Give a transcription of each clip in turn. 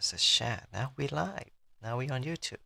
says chat. Now we live. Now we on YouTube.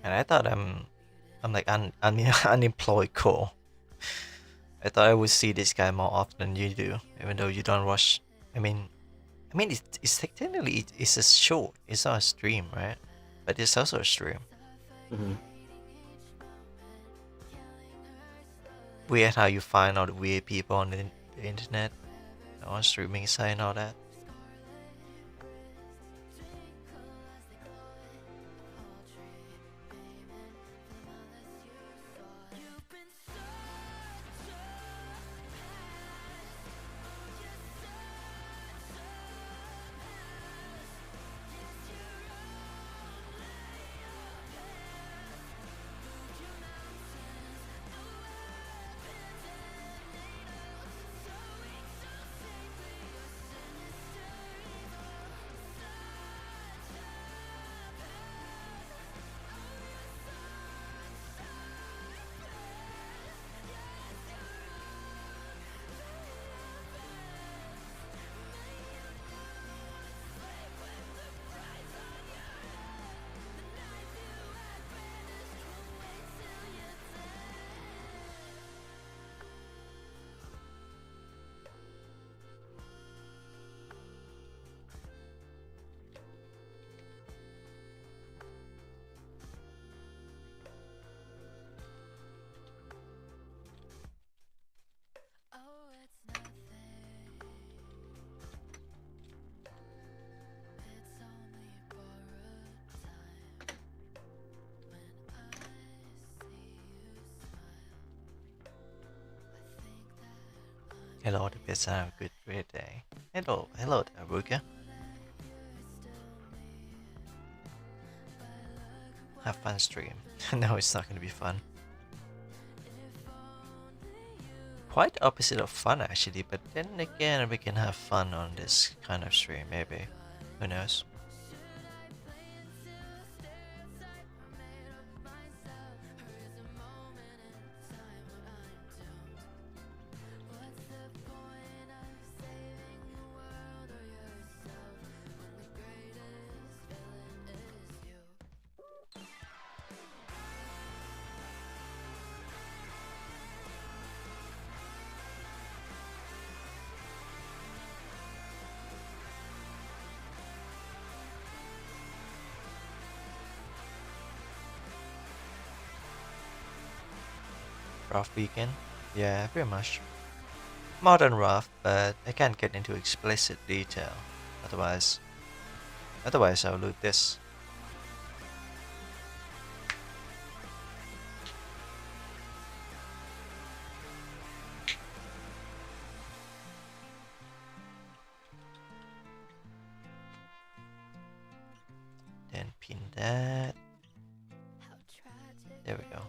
And I thought I'm like unemployed core. I thought I would see this guy more often than you do, even though you don't watch. I mean, it's technically it's a show. It's not a stream, right? But it's also a stream. Mm-hmm. Weird how you find all the weird people on the internet, on streaming site and all that. Hello, the best have a good great day. Hello there, Ruka. Have fun stream. No, it's not gonna be fun. Quite opposite of fun actually, but then again we can have fun on this kind of stream, maybe. Who knows? Rough weekend? Yeah, pretty much. More than rough, but I can't get into explicit detail. Otherwise I'll loot this. Then pin that. There we go.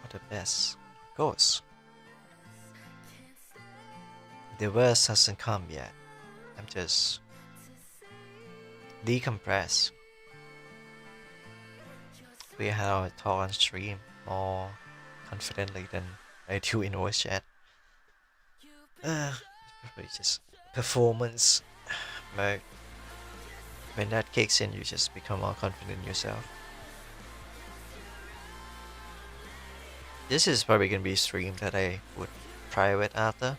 What the best? Of course. The worst hasn't come yet. I'm just decompress. We had our talk on stream more confidently than I do in voice chat. It's probably just performance mode. When that kicks in, you just become more confident in yourself. This is probably gonna be a stream that I would private after.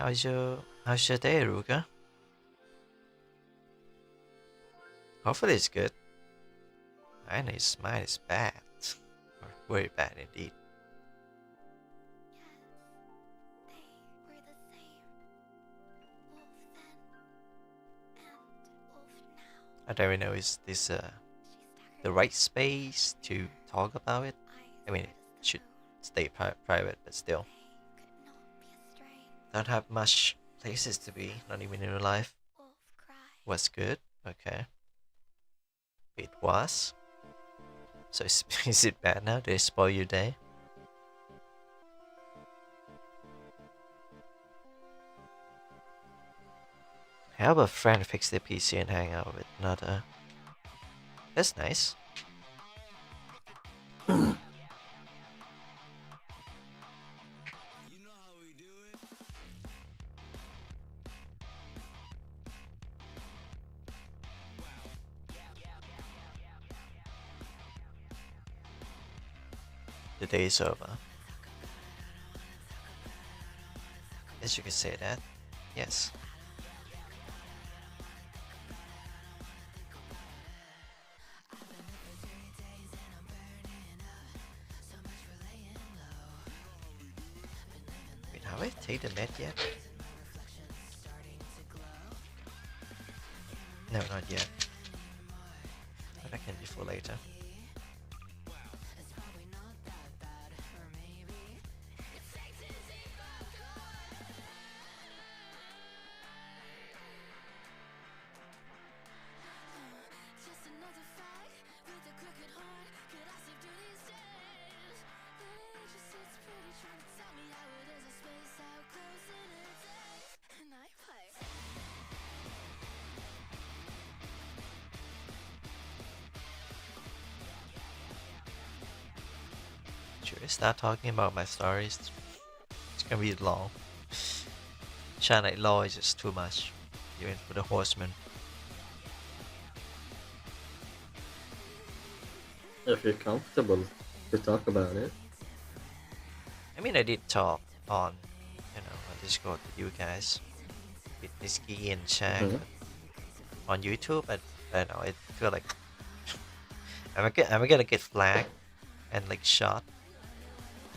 How's your day, Ruka? Hopefully it's good. Mine is bad. Or very bad indeed. I don't know, is this the right space to talk about it? I mean, it should stay private, but still. Don't have much places to be, not even in real life. Was good? Okay. It was? So is it bad now? Did I spoil your day? Have a friend fix their PC and hang out with another. That's nice. The day is over. Yes, you could say that. Yes. Wait, have I taken the med yet? No, not yet. But I can be for later. Should I start talking about my stories? It's gonna be long. China law is just too much, even for the horsemen. If you're comfortable to talk about it. I mean, I did talk on, on Discord with you guys, with Nisky and Shang, Mhm. but on YouTube, I don't know, I feel like am I gonna get flagged and like shot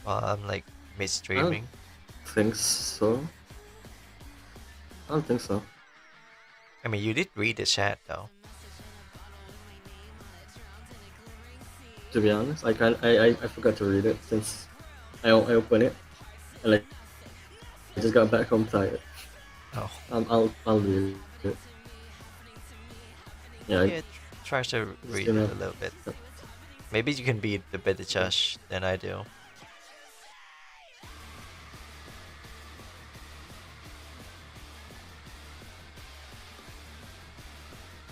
while I'm like mid I don't streaming? think so. I don't think so. I mean, you did read the chat though. To be honest, I forgot to read it since I opened it and like I just got back home tired. Oh, I'll read it. Yeah, yeah, try to just read it a little bit. uh, Maybe you can be the better judge than I do.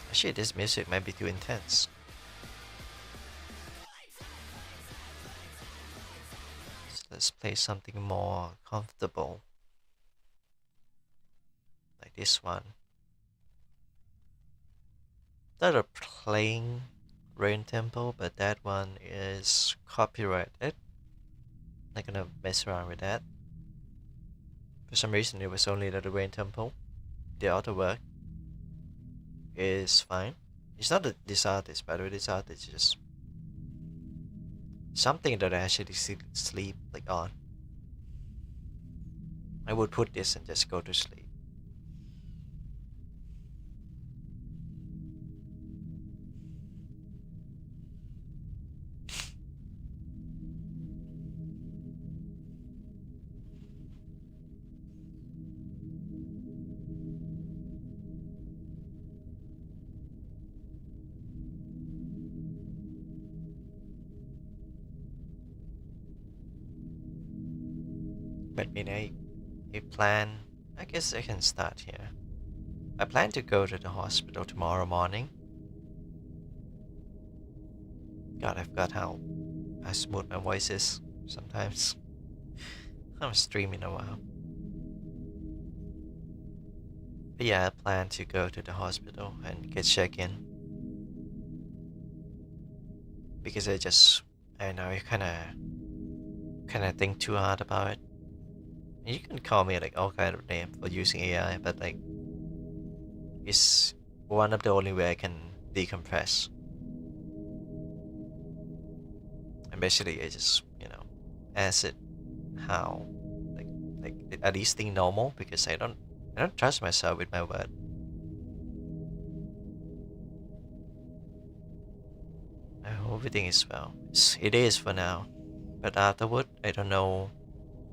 Actually, this music might be too intense. So let's play something more comfortable, like this one. Not a plain Rain Tempo, but that one is copyrighted. Not gonna mess around with that. For some reason, it was only the Rain Tempo. The other work is fine. It's not this artist, by the way. This artist is just something that I actually sleep like on. I would put this and just go to sleep. But I plan. I guess I can start here. I plan to go to the hospital tomorrow morning. God, I forgot how smooth my voice is sometimes. I'm streaming a while. But yeah, I plan to go to the hospital and get checked in. Because I know, I kinda think too hard about it. You can call me like all kind of name for using AI, but like, it's one of the only way I can decompress. And basically, I just, ask it how, like, like at least think normal because I don't trust myself with my word. I hope everything is well. It is for now, but afterward, I don't know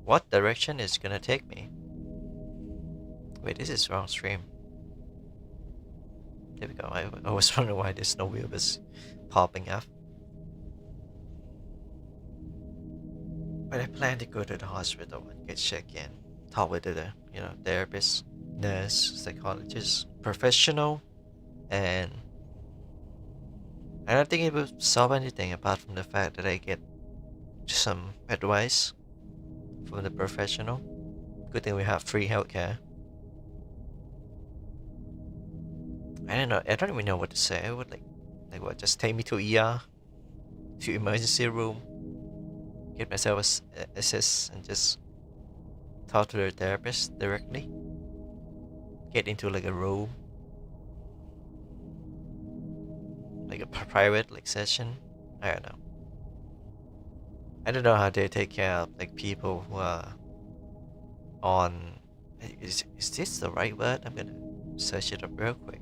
what direction it's gonna take me. Wait, this is wrong stream. There we go. I was wondering why there's no wheel was popping up. But I plan to go to the hospital and get checked in. Talk with the therapist, nurse, psychologist, professional, and I don't think it will solve anything apart from the fact that I get some advice from the professional. Good thing we have free healthcare. I don't know. I don't even know what to say. I would like what? Just take me to ER, to emergency room, get myself assessed, and just talk to the therapist directly. Get into like a room, like a private like session. I don't know. I don't know how they take care of like people who are on. Is this the right word? I'm gonna search it up real quick.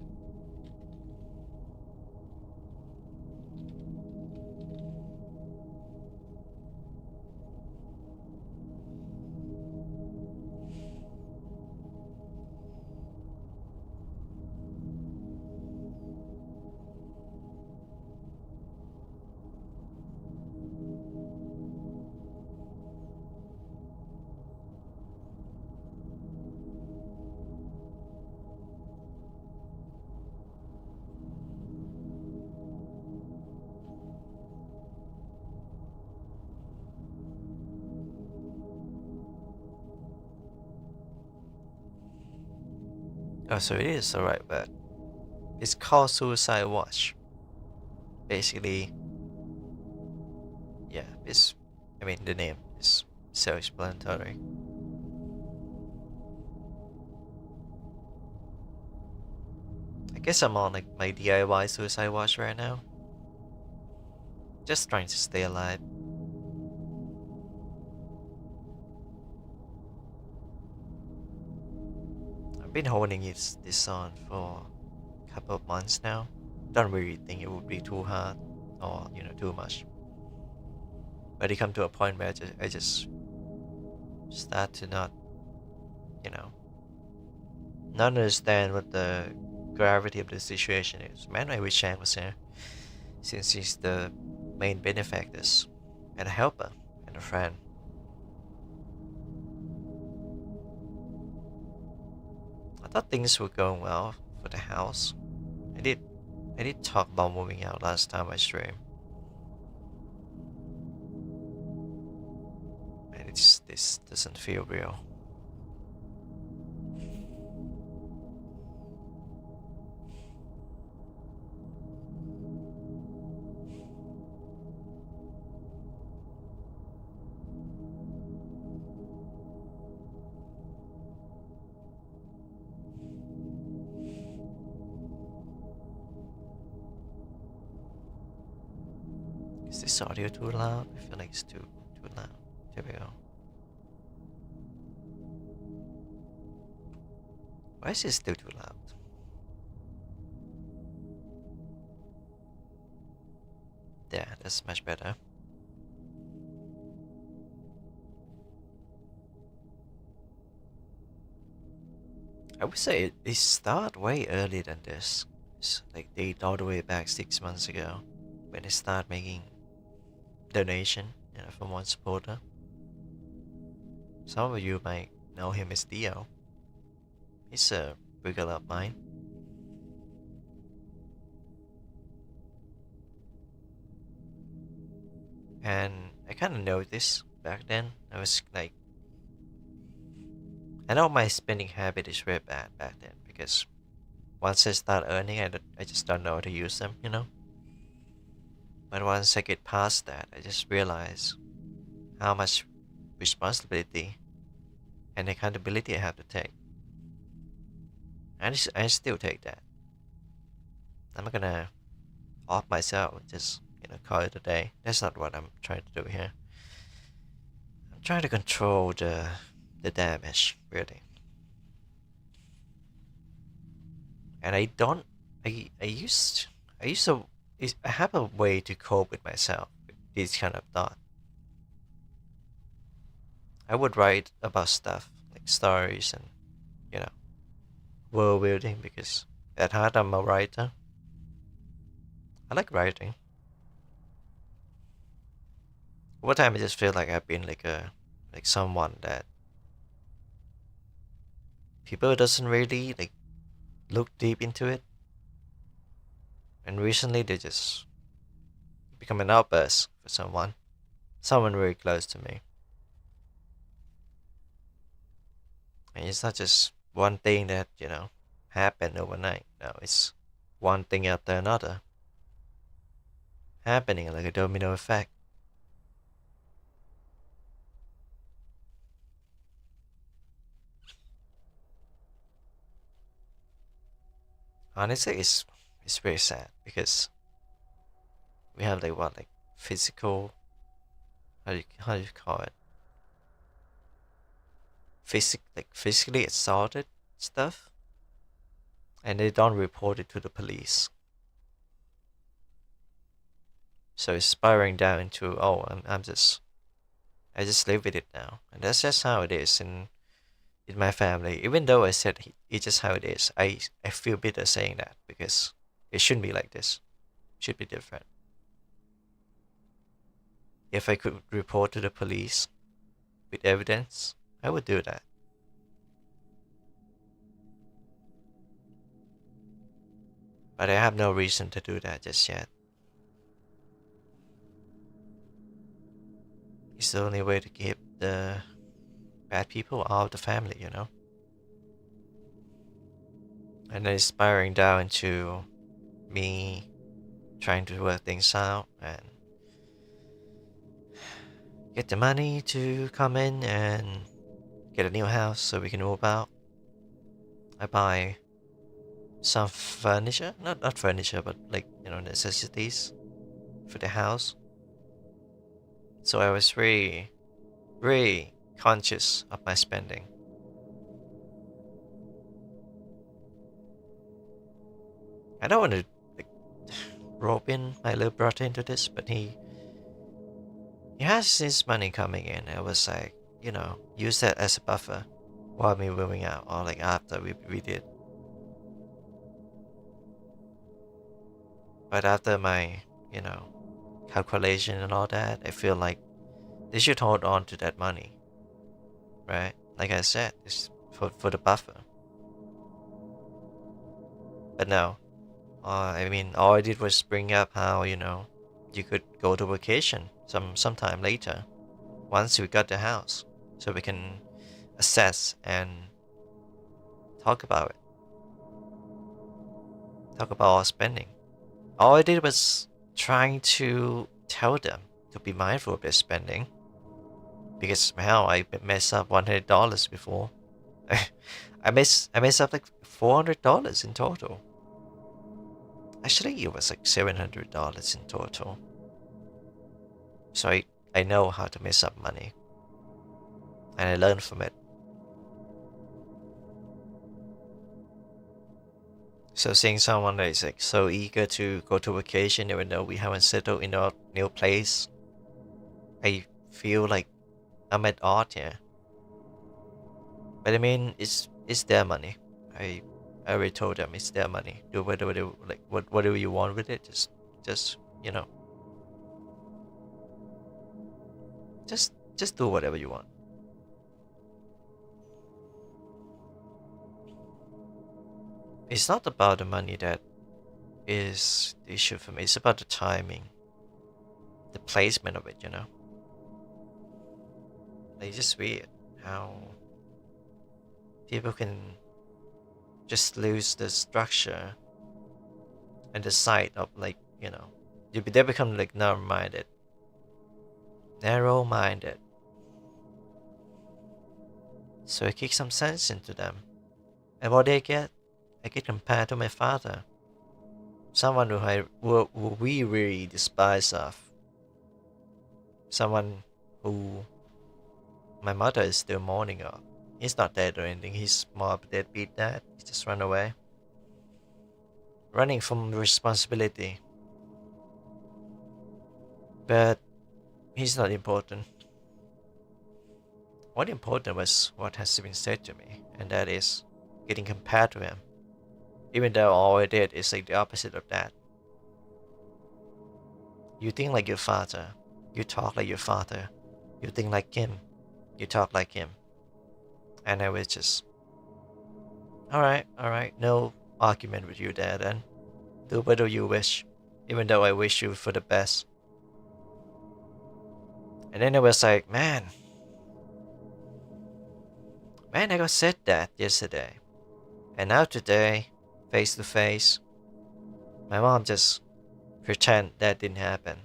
Oh, so it is the right word. It's called Suicide Watch. Basically, yeah, I mean, the name is self-explanatory. I guess I'm on like my DIY Suicide Watch right now. Just trying to stay alive. I've been holding this on for a couple of months now. Don't really think it would be too hard or too much. But it come to a point where I just start to you know, not understand what the gravity of the situation is. Man, I wish Shang was here, since he's the main benefactors and a helper and a friend. I thought things were going well for the house. I did I did talk about moving out last time I streamed. And this doesn't feel real. Is this audio too loud? I feel like it's too loud. There we go. Why is it still too loud? Yeah, that's much better. I would say it started way earlier than this. It's like date all the way back 6 months ago when they start making donation, from one supporter. Some of you might know him as Dio. He's a regular of mine. And I kind of noticed back then. I was like, I know my spending habit is very bad back then because once I start earning, I just don't know how to use them, you know? But once I get past that, I just realize how much responsibility and accountability I have to take. And I still take that. I'm not gonna off myself, just, call it a day. That's not what I'm trying to do here. I'm trying to control the damage, really. And I don't, I used to, I have a way to cope with myself with these kind of thoughts. I would write about stuff like stories and, you know, world building because at heart I'm a writer. I like writing. Over time I just feel like I've been like someone that people doesn't really like look deep into it. And recently they just become an outburst for someone very close to me. And it's not just one thing that, happened overnight. No, it's one thing after another happening like a domino effect. Honestly, it's very sad because we have like what, like physical, how do you call it, physically assaulted stuff, and they don't report it to the police. So it's spiraling down into, oh, I just live with it now, and that's just how it is in my family. Even though I said it's just how it is, I feel bitter saying that because it shouldn't be like this. It should be different. If I could report to the police with evidence, I would do that. But I have no reason to do that just yet. It's the only way to keep the bad people out of the family, you know? And then it's spiraling down into me trying to work things out and get the money to come in and get a new house so we can move out. I buy some furniture, not furniture, but like, necessities for the house. So I was very, very conscious of my spending. I don't want to like rope in my little brother into this, but he has his money coming in. I was like, use that as a buffer while me moving out, or like after we did. But after my, calculation and all that, I feel like they should hold on to that money, right? Like I said, it's for the buffer. But no, I mean, all I did was bring up how, you could go to vacation sometime later once we got the house, so we can assess and talk about it. Talk about our spending. All I did was trying to tell them to be mindful of their spending. Because hell, I messed up $100 before. I messed up like $400 in total. Actually, it was like $700 in total. So I know how to mess up money. And I learned from it. So seeing someone that is like so eager to go to vacation even though we haven't settled in our new place, I feel like I'm at odds here. But I mean, it's their money. I already told them it's their money. Do whatever like whatever you want with it. Just just do whatever you want. it's not about the money that is the issue for me. It's about the timing, the placement of it, you know? Like, it's just weird how people can just lose the structure and the sight of, like, you know, they become like narrow-minded. So I kick some sense into them. And what I get compared to my father. Someone who we really despise of. Someone who my mother is still mourning of. He's not dead or anything. He's more of a deadbeat dad. He just run away. Running from responsibility. But he's not important. What important was what has been said to me, and that is getting compared to him. Even though all I did is like the opposite of that. You think like your father. You talk like your father. You think like him. You talk like him. And I was just, alright, no argument with you there then. Do whatever you wish, even though I wish you for the best. And then I was like, man, I got said that yesterday. And now today, face to face, my mom just pretend that didn't happen.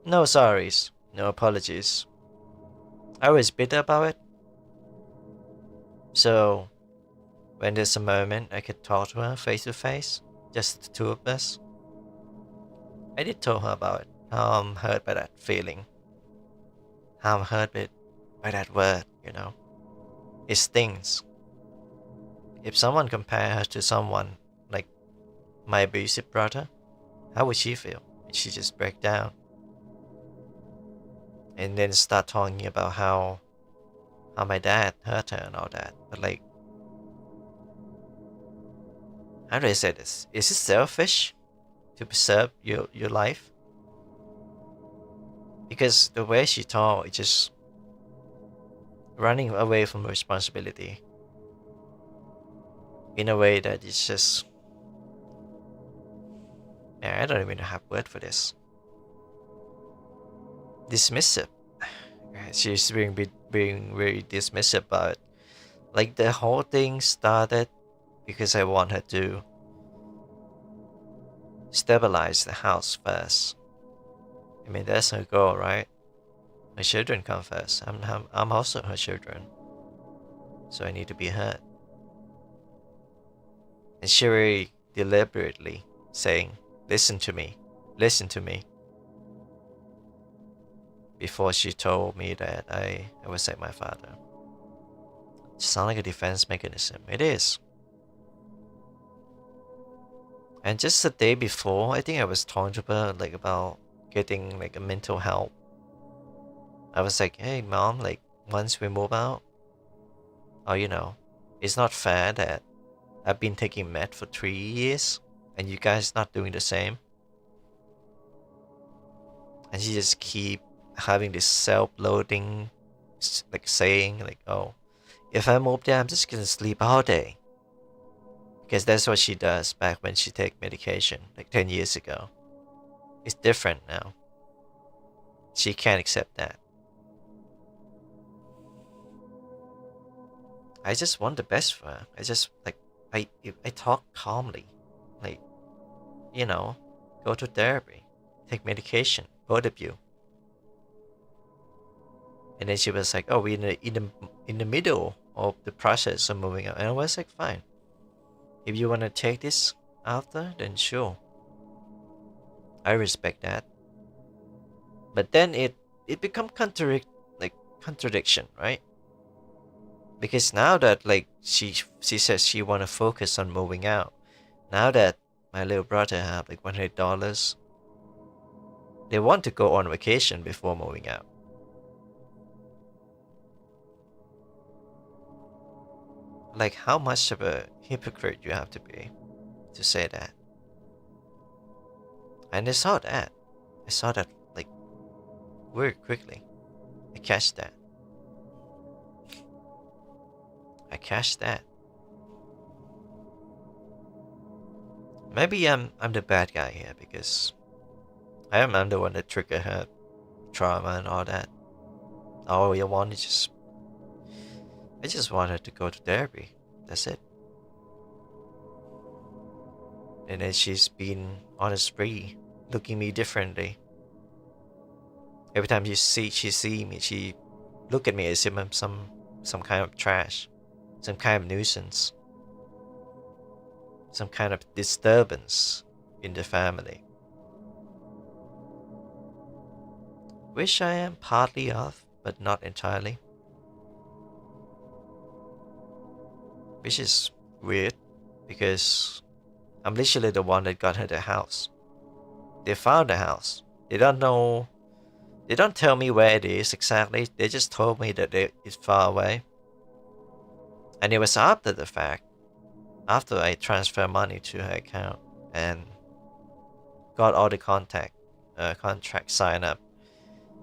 No sorries, no apologies. I was bitter about it. So, when there's a moment I could talk to her face to face, just the two of us, I did tell her about it. How I'm hurt by that feeling. How I'm hurt by that word, you know. It stings. If someone compare her to someone like my abusive brother, how would she feel? Would she just break down? And then start talking about how my dad hurt her and all that. But like, how do I say this? Is it selfish to preserve your life? Because the way she talked, it's just running away from responsibility in a way that it's just, yeah, I don't even have word for this. Dismissive. She's being very dismissive about it. Like the whole thing started because I want her to stabilize the house first. I mean, that's her goal, right? My children come first. I'm also her children. So I need to be heard. And she very deliberately saying, listen to me, before she told me that I was like my father. It sounds like a defense mechanism. It is. And just the day before, I think I was talking to her like about getting like a mental help. I was like, hey mom, like once we move out, oh you know, it's not fair that I've been taking med for 3 years and you guys not doing the same. And she just keep having this self-loathing like saying like, oh, if I move there, I'm just gonna sleep all day. Because that's what she does back when she take medication, like 10 years ago. It's different now. She can't accept that. I just want the best for her. I just like I talk calmly, like, you know, go to therapy, take medication, both of you. And then she was like, "Oh, we're in the middle of the process of moving out," and I was like, "Fine. If you wanna take this after, then sure. I respect that." But then it become contradiction, right? Because now that like she says she wanna focus on moving out, now that my little brother have like $100, they want to go on vacation before moving out. Like how much of a hypocrite you have to be to say that. And I saw that. Like very quickly. I catched that. maybe I'm the bad guy here because I'm the one that triggered her trauma and all that. All I want is I just want her to go to therapy. That's it. And then she's been on a spree, looking me differently. Every time she see me, she look at me as if I'm some kind of trash, some kind of nuisance, some kind of disturbance in the family. Which I am partly of, but not entirely. Which is weird, because I'm literally the one that got her the house. They found the house. They don't know. They don't tell me where it is exactly. They just told me that it's far away. And it was after the fact, after I transferred money to her account and got all the contract signed up,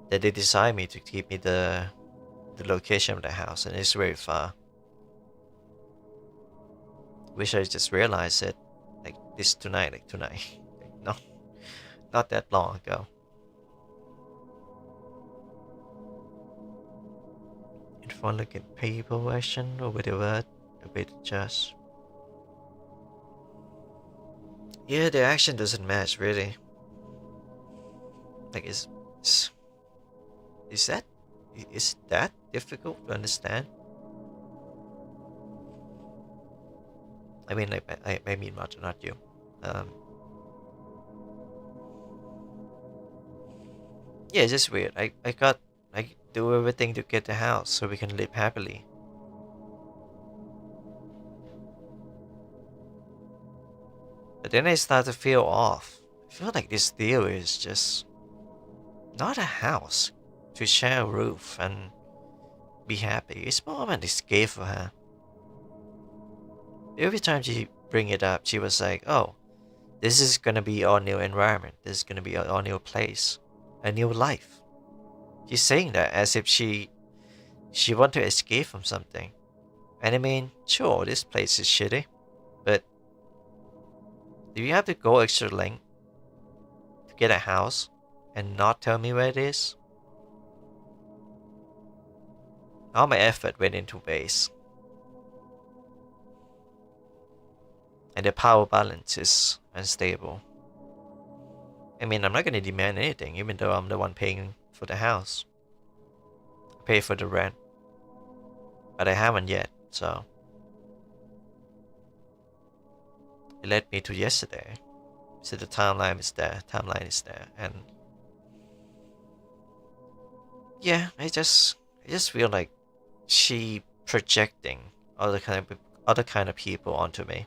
that they decided me to keep me the location of the house, and it's very far. Wish I just realized it like tonight. No, not that long ago. If I look at paper version or with the word a bit just. Yeah, the action doesn't match really. Like is that difficult to understand? I mean, like I mean, not you. Yeah, it's just weird. I do everything to get the house so we can live happily. But then I start to feel off. I feel like this deal is just not a house to share a roof and be happy. It's more of an escape for her. Every time she bring it up, she was like, "Oh, this is gonna be our new environment. This is gonna be our new place, a new life." She's saying that as if she want to escape from something. And I mean, sure, this place is shitty, but do you have to go extra length to get a house and not tell me where it is? All my effort went into waste. And the power balance is unstable. I mean, I'm not gonna demand anything, even though I'm the one paying for the house. I pay for the rent. But I haven't yet, so. It led me to yesterday. So the timeline is there, and yeah, I just feel like she projecting other kind of people onto me,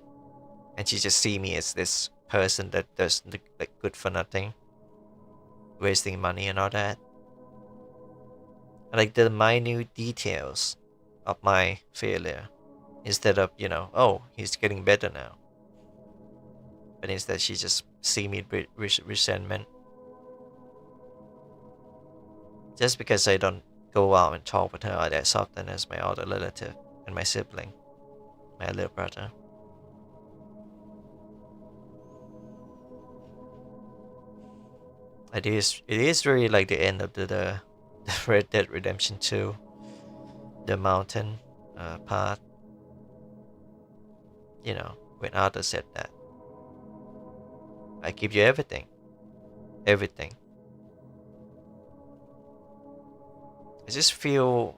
and she just see me as this person that does like good for nothing, wasting money and all that. Like the minute details of my failure, instead of oh, he's getting better now. But instead she just see me with resentment. Just because I don't go out and talk with her as often as my other relative and my sibling, my little brother. It is really like the end of the Red Dead Redemption 2, the mountain part. When Arthur said that, I give you everything. Everything. I just feel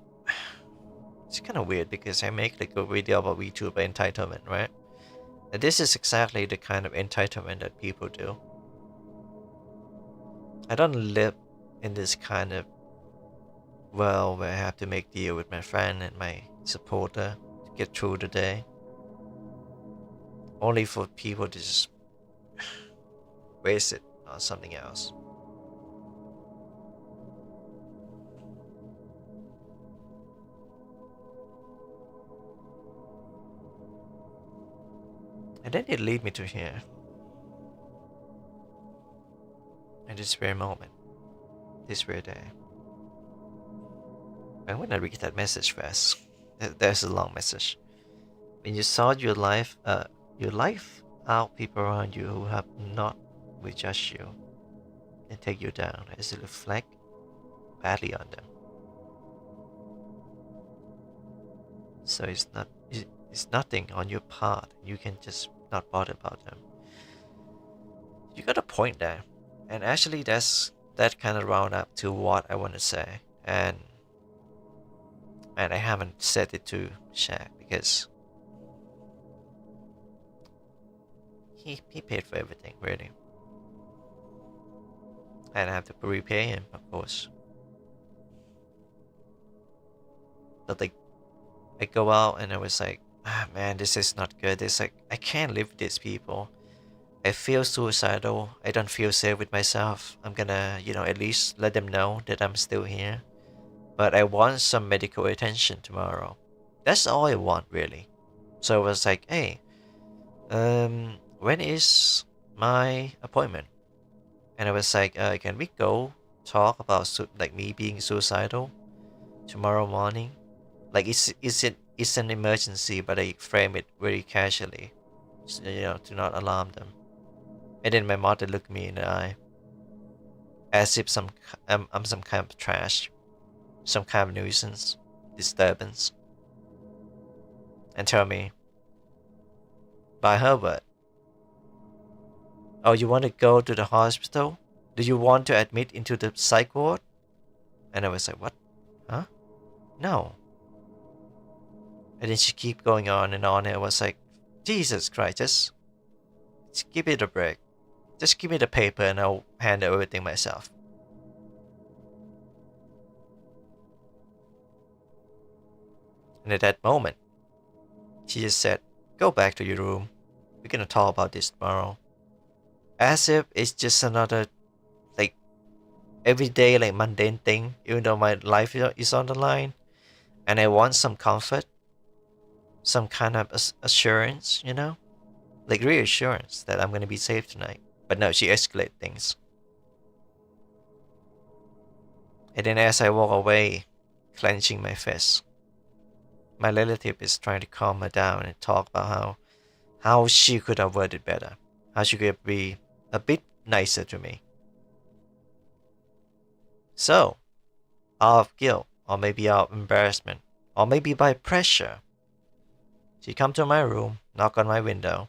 it's kind of weird because I make like a video about VTuber entitlement, right? And this is exactly the kind of entitlement that people do. I don't live in this kind of world where I have to make deal with my friend and my supporter to get through the day. Only for people to just waste it on something else. And then it lead me to here. At this very moment. This very day. I'm gonna read that message first. There's a long message. When you saw your life out people around you who have not will judge you and take you down as it reflect badly on them. So it's nothing on your part. You can just not bother about them. You got a point there, and actually that kind of round up to what I want to say, and I haven't said it to Shaq because he paid for everything really, and I have to repay him, of course. But like, I go out and I was like, man, this is not good. It's like I can't live with these people. I feel suicidal. I don't feel safe with myself. I'm gonna, at least let them know that I'm still here. But I want some medical attention tomorrow. That's all I want, really. So I was like, hey, when is my appointment? And I was like, can we go talk about like me being suicidal tomorrow morning? Like, it's an emergency, but I frame it very casually, so, to not alarm them. And then my mother looked me in the eye, as if I'm some kind of trash, some kind of nuisance, disturbance, and tell me, by her word, oh, you want to go to the hospital? Do you want to admit into the psych ward? And I was like, what? Huh? No. And then she keep going on and on, and I was like, Jesus Christ, just give it a break. Just give me the paper and I'll handle everything myself. And at that moment, she just said, go back to your room. We're gonna talk about this tomorrow. As if it's just another, like, everyday, like, mundane thing, even though my life is on the line. And I want some comfort, some kind of assurance, like reassurance that I'm gonna be safe tonight. But no, she escalated things. And then as I walk away, clenching my fist, my relative is trying to calm her down and talk about how she could have worded better, how she could be a bit nicer to me. So, out of guilt, or maybe out of embarrassment, or maybe by pressure, she come to my room, knock on my window,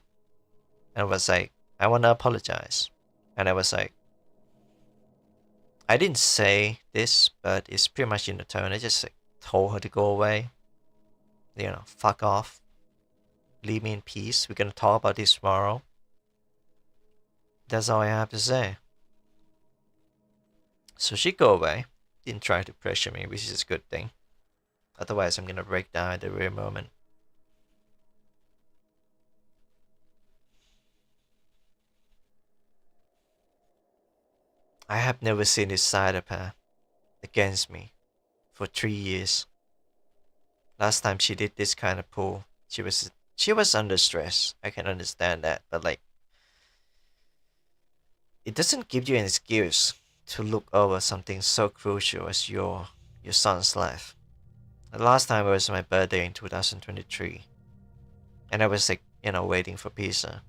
and was like, I want to apologize. And I was like, I didn't say this, but it's pretty much in the tone. I just like, told her to go away. Fuck off. Leave me in peace. We're gonna talk about this tomorrow. That's all I have to say. So she go away. Didn't try to pressure me, which is a good thing. Otherwise, I'm gonna break down at the very moment. I have never seen this side of her against me for 3 years. Last time she did this kind of pull, she was under stress. I can understand that, but like, it doesn't give you an excuse to look over something so crucial as your son's life. The last time was my birthday in 2023, and I was like, waiting for pizza.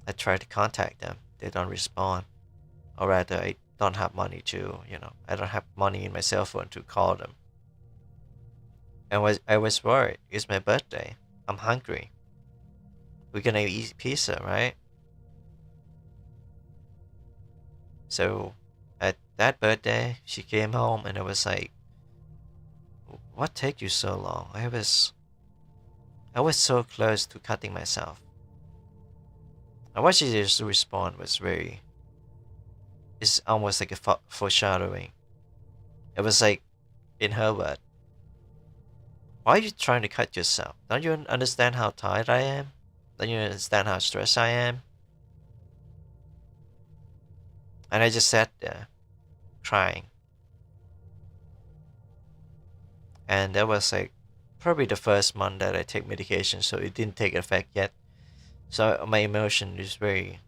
I tried to contact them. They don't respond. Or rather, I don't have money to, I don't have money in my cell phone to call them. And I was worried. It's my birthday. I'm hungry. We're gonna eat pizza, right? So at that birthday, she came home and I was like, what take you so long? I was so close to cutting myself. And what she just responded was it's almost like a foreshadowing. It was like, in her word, why are you trying to cut yourself? Don't you understand how tired I am? Don't you understand how stressed I am? And I just sat there, crying. And that was like probably the first month that I take medication, so it didn't take effect yet. So my emotion is very,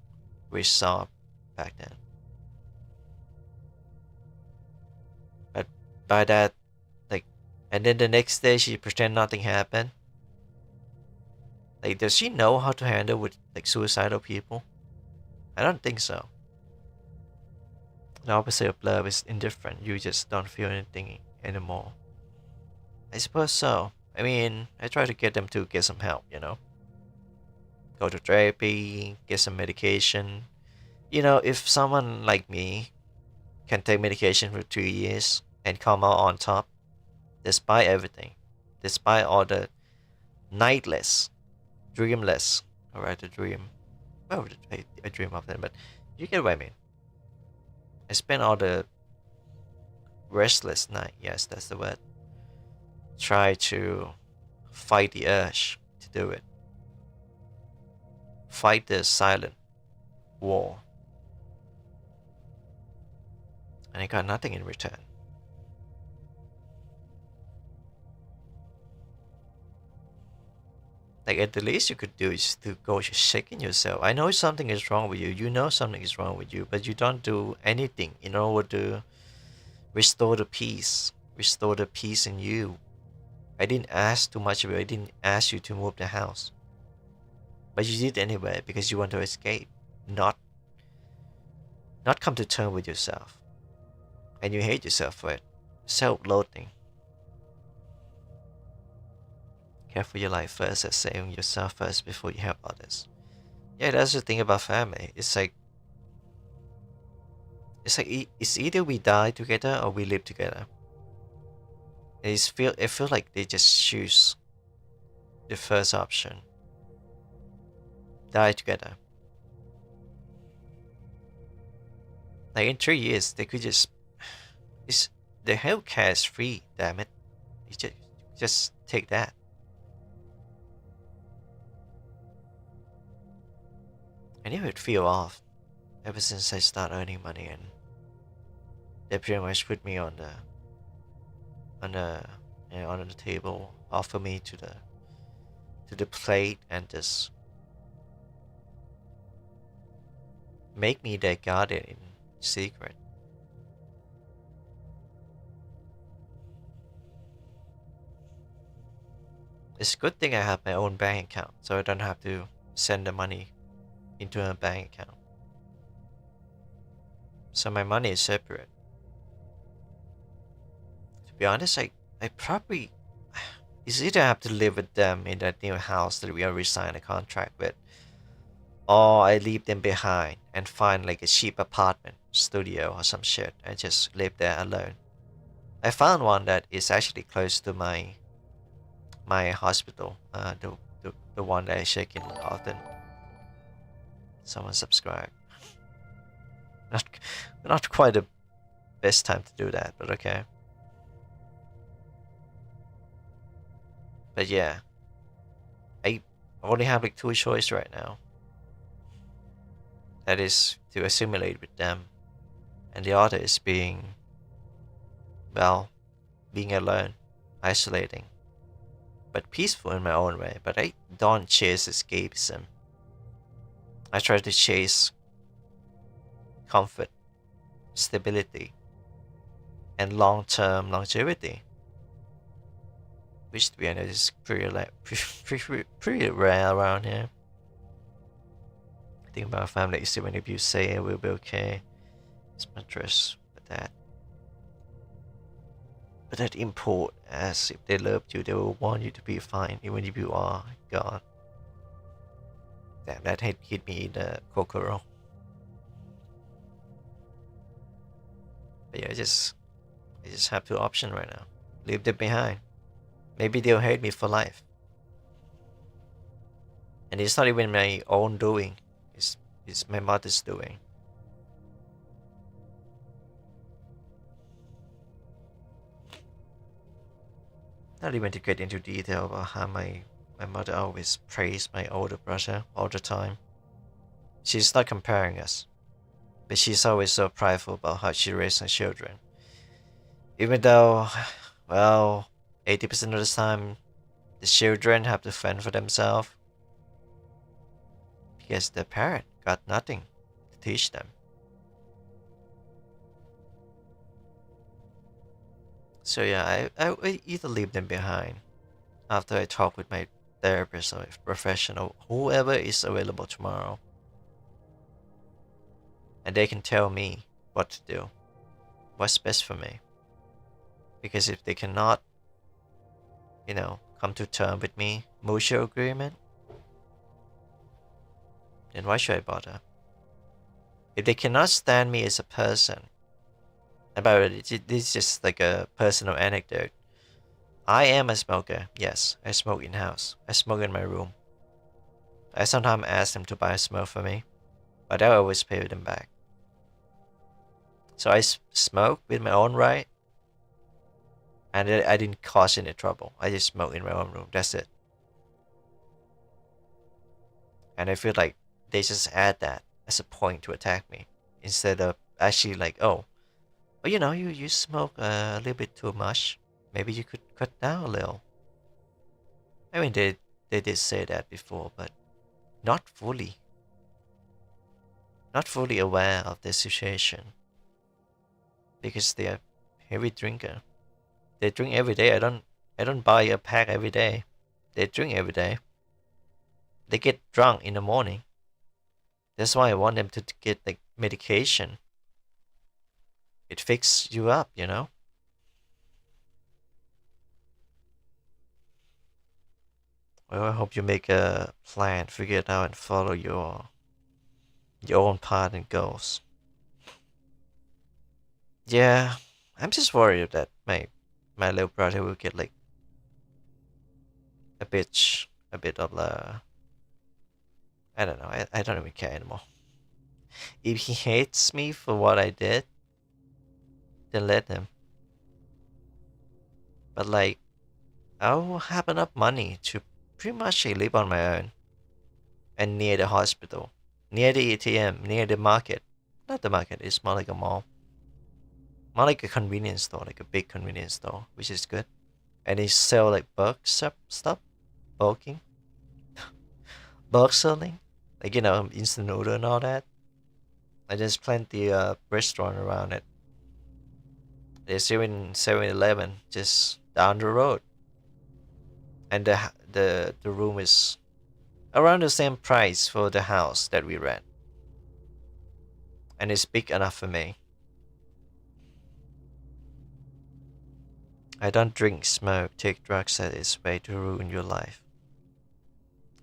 very soft back then. But by that, like, and then the next day she pretend nothing happened. Like, does she know how to handle with like suicidal people? I don't think so. The opposite of love is indifferent. You just don't feel anything anymore. I suppose so. I mean, I try to get them to get some help, go to therapy, get some medication. If someone like me can take medication for 2 years and come out on top, despite everything, despite all the nightless, dreamless, or rather dream, well, I dream of them, but you get what I mean. I spent all the restless night, yes, that's the word, try to fight the urge to do it. Fight the silent war. And I got nothing in return. Like, at the least you could do is to go shaking yourself. I know something is wrong with you. You know something is wrong with you, but you don't do anything in order to restore the peace. Restore the peace in you. I didn't ask too much of you. I didn't ask you to move the house. But you did anyway because you want to escape. Not come to terms with yourself. And you hate yourself for it. Self-loathing. Care for your life first and saving yourself first before you help others. Yeah, that's the thing about family. It's like it's either we die together or we live together. It feels like they just choose the first option. Die together. Like, in 3 years, they could just. The healthcare is free. Damn it! You just take that. I knew it'd feel off ever since I started earning money, and they pretty much put me on the table, offer me to the plate, and just make me their guardian in secret. It's a good thing I have my own bank account, so I don't have to send the money into a bank account. So my money is separate. To be honest, I probably it's either I have to live with them in that new house that we already signed a contract with, or I leave them behind and find like a cheap apartment, studio or some shit, and just live there alone. I found one that is actually close to my hospital, the one that I check in often. Someone subscribe. Not not quite the best time to do that, but okay. But yeah, I only have like two choices right now. That is to assimilate with them, and the other is being alone, isolating, but peaceful in my own way. But I don't chase escapism. I try to chase comfort, stability, and long-term longevity, which to be honest is pretty rare around here. I think about family is when if you say it will be okay. It's my dress, but that import as if they loved you, they will want you to be fine even if you are gone. Damn, that hit me in the kokoro. But yeah, I just have two options right now. Leave them behind. Maybe they'll hate me for life. And it's not even my own doing. It's my mother's doing. Not even to get into detail about how my mother always praised my older brother all the time. She's not comparing us, but she's always so prideful about how she raised her children. Even though, well, 80% of the time, the children have to fend for themselves because their parent got nothing to teach them. So yeah, I either leave them behind after I talk with my therapist or a professional, whoever is available tomorrow, and they can tell me what to do, what's best for me. Because if they cannot, come to terms with me, mutual agreement, then why should I bother? If they cannot stand me as a person, about it, this is just like a personal anecdote. I am a smoker. Yes, I smoke in house. I smoke in my room. I sometimes ask them to buy a smoke for me, but I always pay them back. So I smoke with my own right, and I didn't cause any trouble. I just smoke in my own room. That's it. And I feel like they just add that as a point to attack me instead of actually like, oh, well, you smoke a little bit too much. Maybe you could cut down a little. I mean, they did say that before, but not fully. Not fully aware of the situation because they are heavy drinker. They drink every day. I don't buy a pack every day. They drink every day. They get drunk in the morning. That's why I want them to get like medication. It fixes you up, Well, I hope you make a plan, figure it out, and follow your own path and goals. Yeah, I'm just worried that my little brother will get like a bit of I don't know. I don't even care anymore. If he hates me for what I did, then let him. But like, I'll have enough money to pretty much live on my own and near the hospital, near the ATM, near the market. Not the market, it's more like a mall. More like a convenience store, like a big convenience store, which is good. And they sell like bulk stuff, bulking, bulk selling, like instant noodle and all that. And there's plenty of restaurant around it. There's even 7-Eleven just down the road, and the room is around the same price for the house that we rent, and it's big enough for me. I don't drink, smoke, take drugs that is way to ruin your life.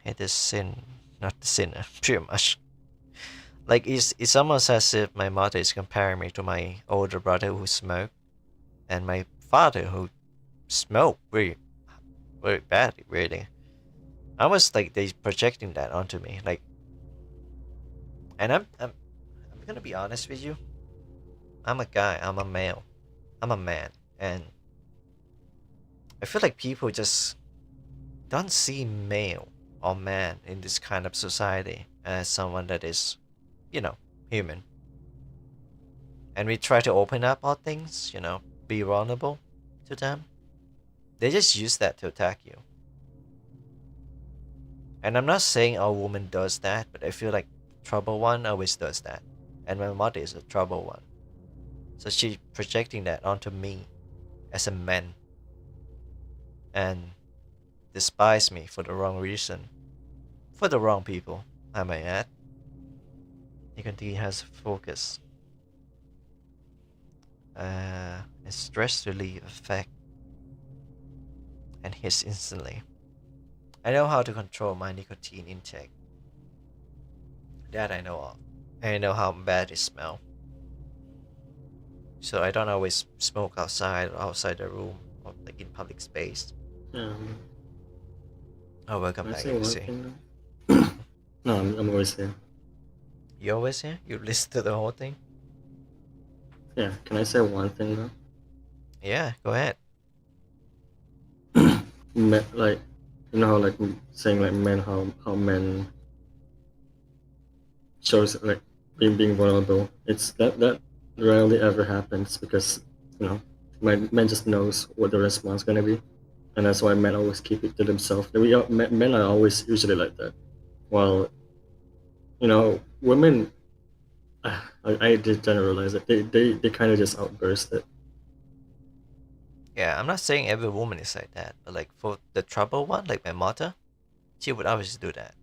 It is sin, not the sinner, pretty much. Like it's almost as if my mother is comparing me to my older brother who smoked, and my father who smoked very, very badly, really. I was like they projecting that onto me, like, and I'm gonna be honest with you. I'm a guy. I'm a male. I'm a man, and I feel like people just don't see male or man in this kind of society as someone that is, human. And we try to open up all things, be vulnerable to them. They just use that to attack you. And I'm not saying all woman does that, but I feel like trouble one always does that. And my mother is a trouble one. So she projecting that onto me as a man and despise me for the wrong reason. For the wrong people, I may add. Nicotine has focus. A stress relief effect and hits instantly. I know how to control my nicotine intake. That I know of. And I know how bad it smells. So I don't always smoke outside or outside the room or like in public space. Yeah. Oh, welcome Can I back, say one AC. thing though? No, I'm always here. You always here? You listen to the whole thing? Yeah, can I say one thing though? Yeah, go ahead. Like, how like saying like men, how men shows like being vulnerable. It's that rarely ever happens because men just knows what the response gonna be, and that's why men always keep it to themselves. Men are always usually like that, while women. I did generalize it. They kind of just outburst it. Yeah, I'm not saying every woman is like that, but like for the trouble one, like my mother, She would always do that.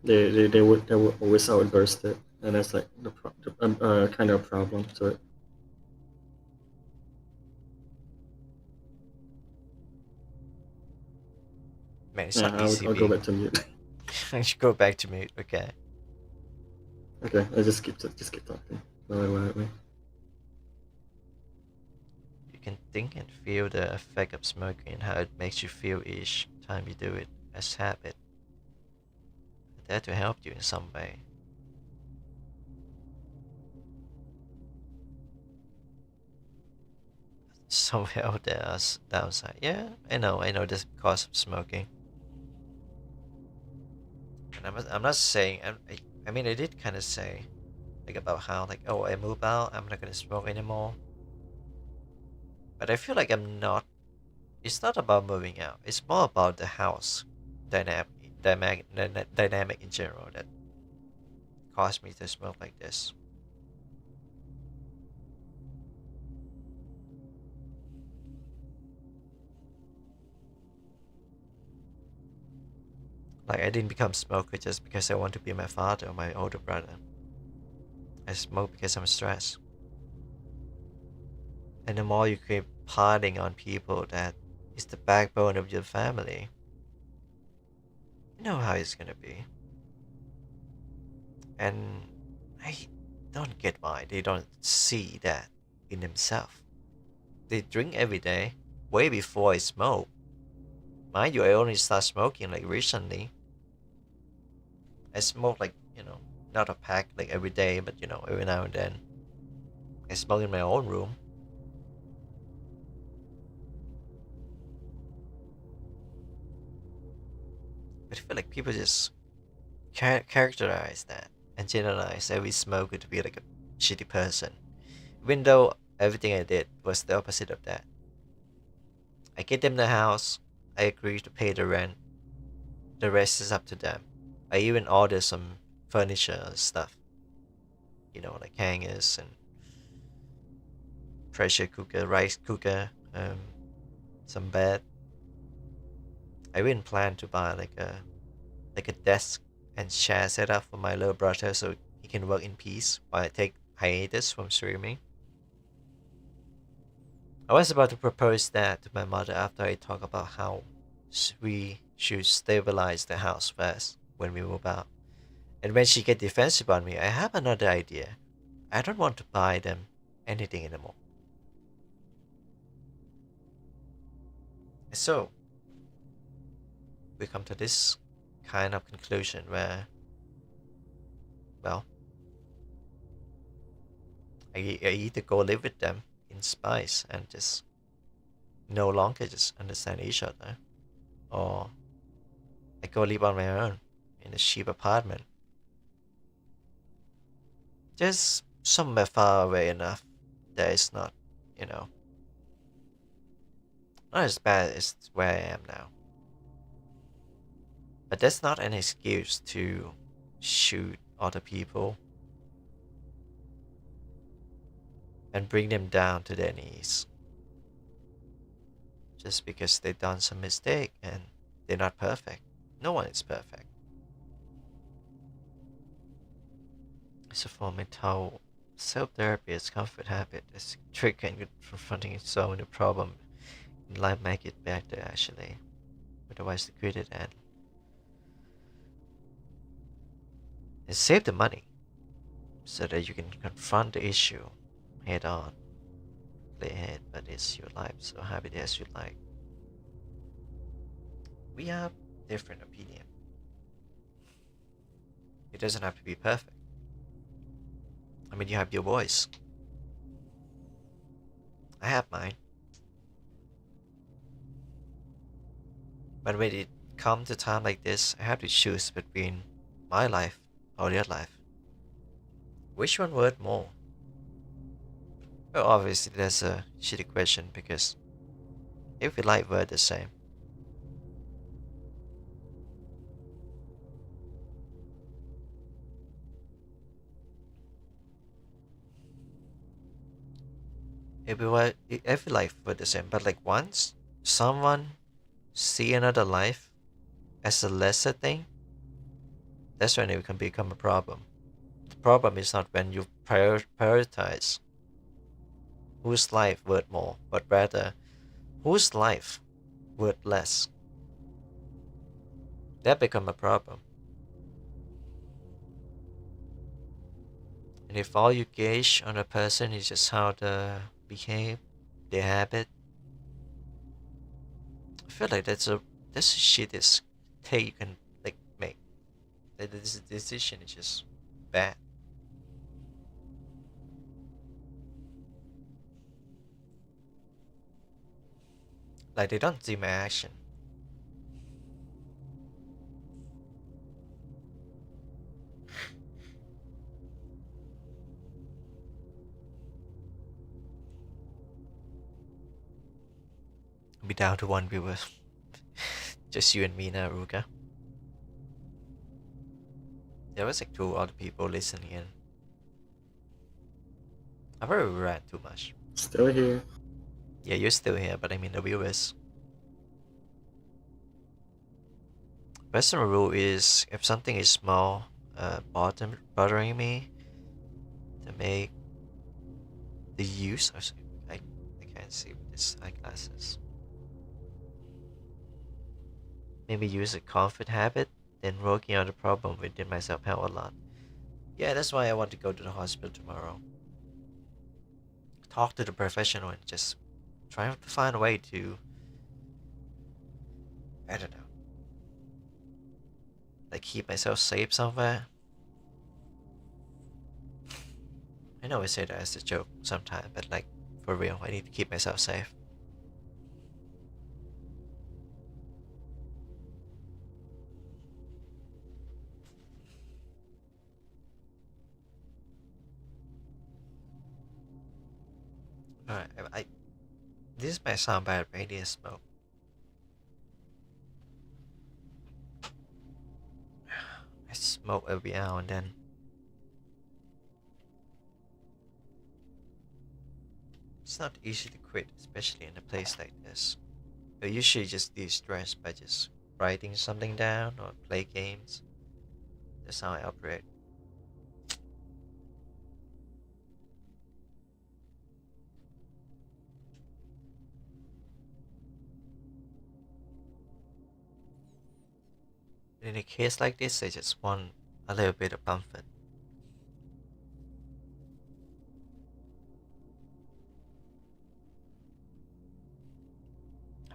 They would always outburst it, and that's like the kind of problem to it. Man, it's Yeah, not I'll go PCB. back to mute. I should go back to mute. Okay. Okay, I just keep talking. Wait. You can think and feel the effect of smoking and how it makes you feel each time you do it as habit. There to help you in some way. Somewhere out there's downside. Yeah, I know this because of smoking. And I'm not saying, I mean, I did kind of say, like, about how, like, oh, I move out, I'm not gonna smoke anymore. But I feel like I'm not, it's not about moving out, it's more about the house dynamic, dynamic in general that caused me to smoke like this. Like, I didn't become smoker just because I want to be my father or my older brother. I smoke because I'm stressed. And the more you keep piling on people that is the backbone of your family, you know how it's gonna be. And I don't get why they don't see that in themselves. They drink every day, way before I smoke. Mind you, I only started smoking like recently. I smoke like, not a pack like every day, but every now and then. I smoke in my own room. But I feel like people just characterize that and generalize every smoker to be like a shitty person. Even though everything I did was the opposite of that. I get them the house, I agree to pay the rent, the rest is up to them. I even order some furniture and stuff, like hangers and pressure cooker, rice cooker, some bed. I even plan to buy like a desk and chair setup for my little brother so he can work in peace while I take hiatus from streaming. I was about to propose that to my mother after I talk about how we should stabilize the house first when we move out. And when she get defensive on me, I have another idea. I don't want to buy them anything anymore. So we come to this kind of conclusion where, well, I either go live with them in spice and just no longer just understand each other, or I go live on my own in a cheap apartment, just somewhere far away enough that it's not, you know, not as bad as where I am now. But that's not an excuse to shoot other people and bring them down to their knees just because they've done some mistake and they're not perfect. No one is perfect. So for mental self-therapy is comfort habit is trick and confronting so many problem in life make it better actually. Otherwise the greater end. And save the money so that you can confront the issue head on. Play ahead, but it's your life, so have it as you like. We have different opinion. It doesn't have to be perfect. I mean, you have your voice. I have mine. But when it comes to time like this, I have to choose between my life or your life. Which one worth more? Well, obviously that's a shitty question because if we like were the same, if we life were the same, but like once someone see another life as a lesser thing, that's when it can become a problem. The problem is not when you prioritize whose life worth more, but rather whose life worth less. That become a problem. And if all you gauge on a person is just how they behave, their habit, I feel like that's a shittiest take you can like make. That this decision is just bad. Like they don't see my action. Be down to one viewer. Just you and me now, Ruka. There was like two other people listening in. I probably ran too much. Still here. Yeah, you're still here, but I mean the viewers. Personal rule is if something is small, bothering me, to make the use of I can't see with these eyeglasses. Maybe use a comfort habit, then working on the problem within myself help a lot. Yeah, that's why I want to go to the hospital tomorrow. Talk to the professional and just try to find a way to, I don't know, like keep myself safe somewhere. I know I say that as a joke sometimes, but like for real, I need to keep myself safe. Alright, this might sound bad, but I need to smoke. I smoke every now and then. It's not easy to quit, especially in a place like this. I usually just de-stress by just writing something down or play games. That's how I operate. In a case like this, I just want a little bit of comfort.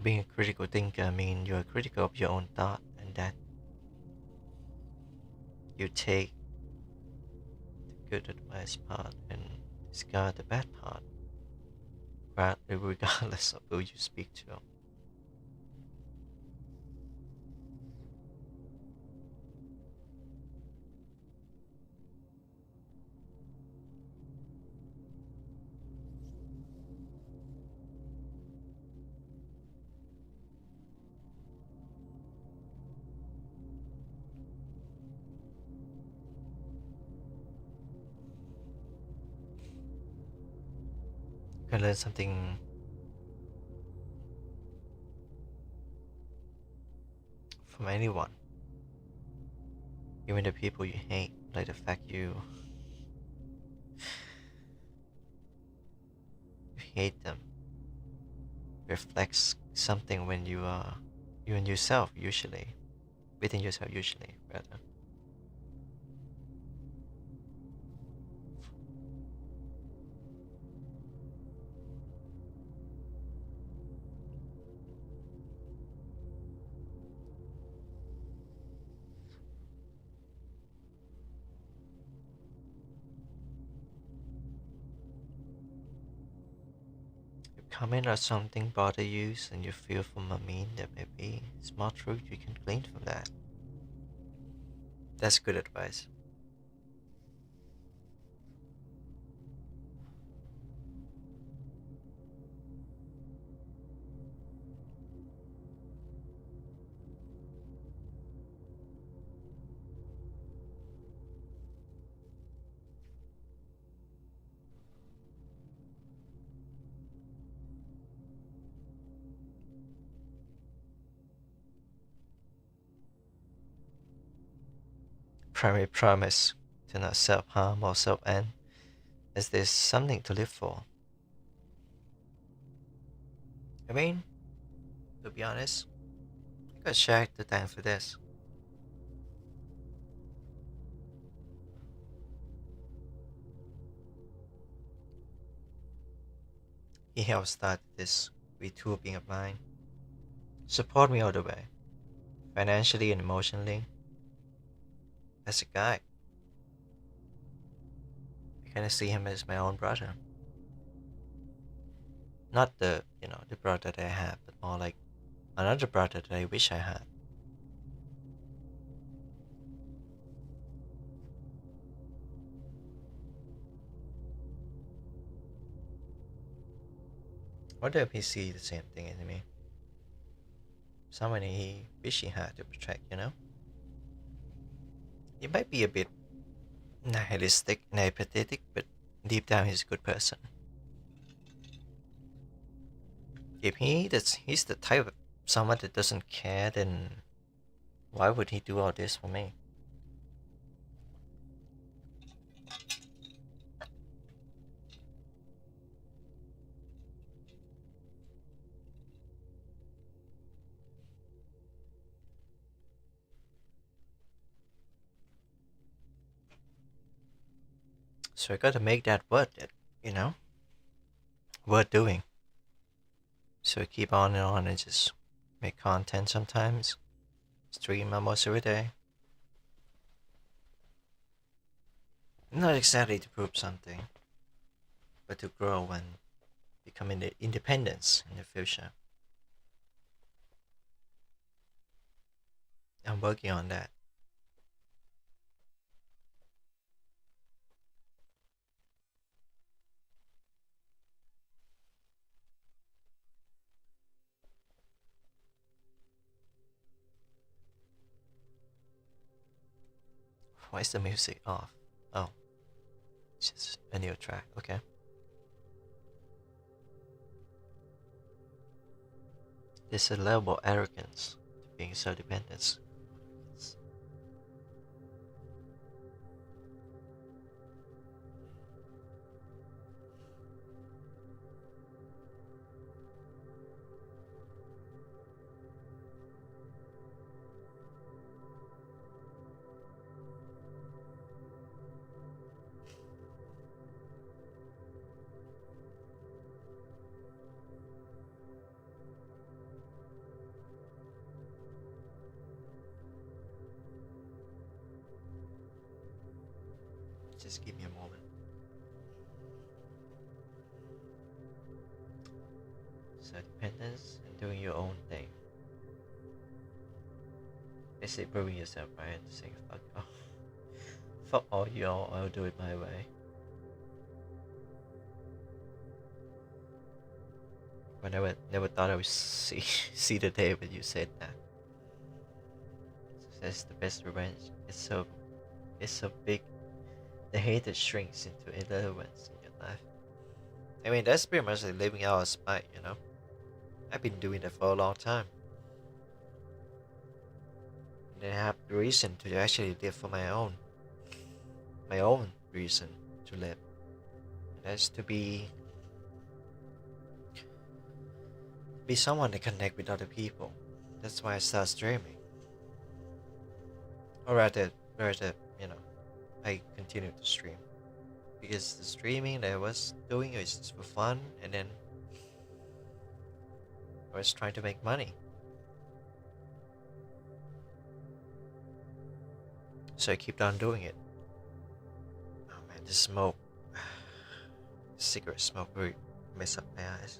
Being a critical thinker means you're critical of your own thought and that you take the good advice part and discard the bad part, regardless of who you speak to. You can learn something from anyone, even the people you hate, like the fact you hate them reflects something when you are you and yourself usually within yourself usually rather. If comment or something bother you and you feel from a mean there may be small truth you can glean from that. That's good advice. primary promise to not self-harm or self-end, as there's something to live for. I mean, to be honest, I got Shaq to thank for this. He helped start this retubing of mine. Support me all the way, financially and emotionally. As a guy, I kinda see him as my own brother. Not the brother that I have, but more like another brother that I wish I had. Wonder if he sees the same thing in me. Someone he wish he had to protect. He might be a bit nihilistic and apathetic, but deep down he's a good person. If he's the type of someone that doesn't care, then why would he do all this for me? So I gotta make that worth it, you know? Worth doing. So I keep on and on and just make content sometimes. Stream almost every day. Not exactly to prove something, but to grow and become independence in the future. I'm working on that. Why is the music off? Oh, it's just a new track. Okay. There's a level of arrogance to being so dependent. Just give me a moment. So dependence and doing your own thing. They say proving yourself right and saying fuck off. Fuck all y'all, I'll do it my way. I never thought I would see see the day when you said that. That's the best revenge. It's so big. The hate that shrinks into irrelevance in your life. I mean, that's pretty much like living out of spite. I've been doing that for a long time. And I have the reason to actually live for my own reason to live. And that's to be someone to connect with other people. That's why I start streaming. Or rather, I continue to stream. Because the streaming that I was doing is just for fun, and then I was trying to make money. So I keep on doing it. Oh man, the smoke. Cigarette smoke really mess up my eyes.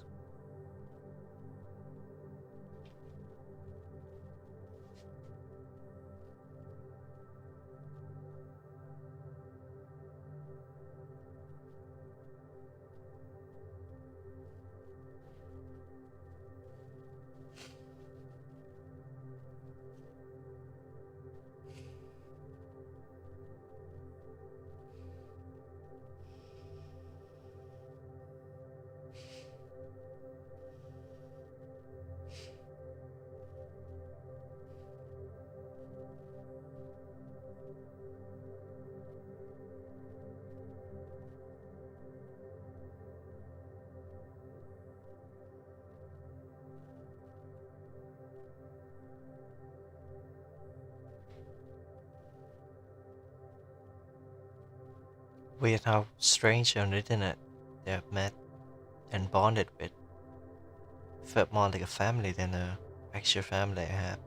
Weird how strange on the internet they have met and bonded with. Felt more like a family than a actual family I have.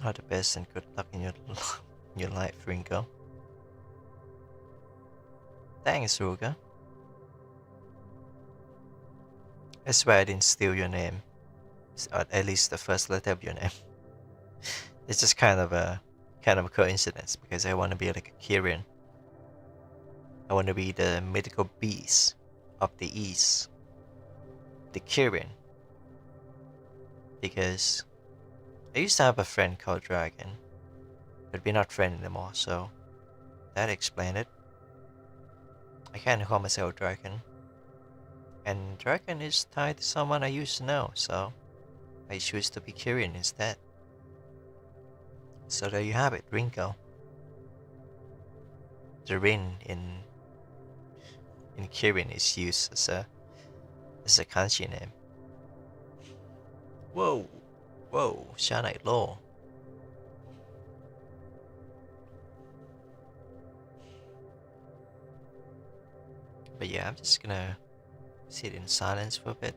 All the best and good luck in your life, Ringo. Thanks, Ruga. I swear I didn't steal your name. At least the first letter of your name. It's just kind of a coincidence because I want to be like a Kirin. I want to be the mythical beast of the East, the Kirin. Because I used to have a friend called Dragon, but we're not friends anymore, so that explained it. I can't call myself Dragon, and Dragon is tied to someone I used to know, so I choose to be Kirin instead. So there you have it, Ringo. The Rin in Kirin is used as a kanji name. Whoa, whoa, Shanghai Law. But yeah, I'm just gonna sit in silence for a bit.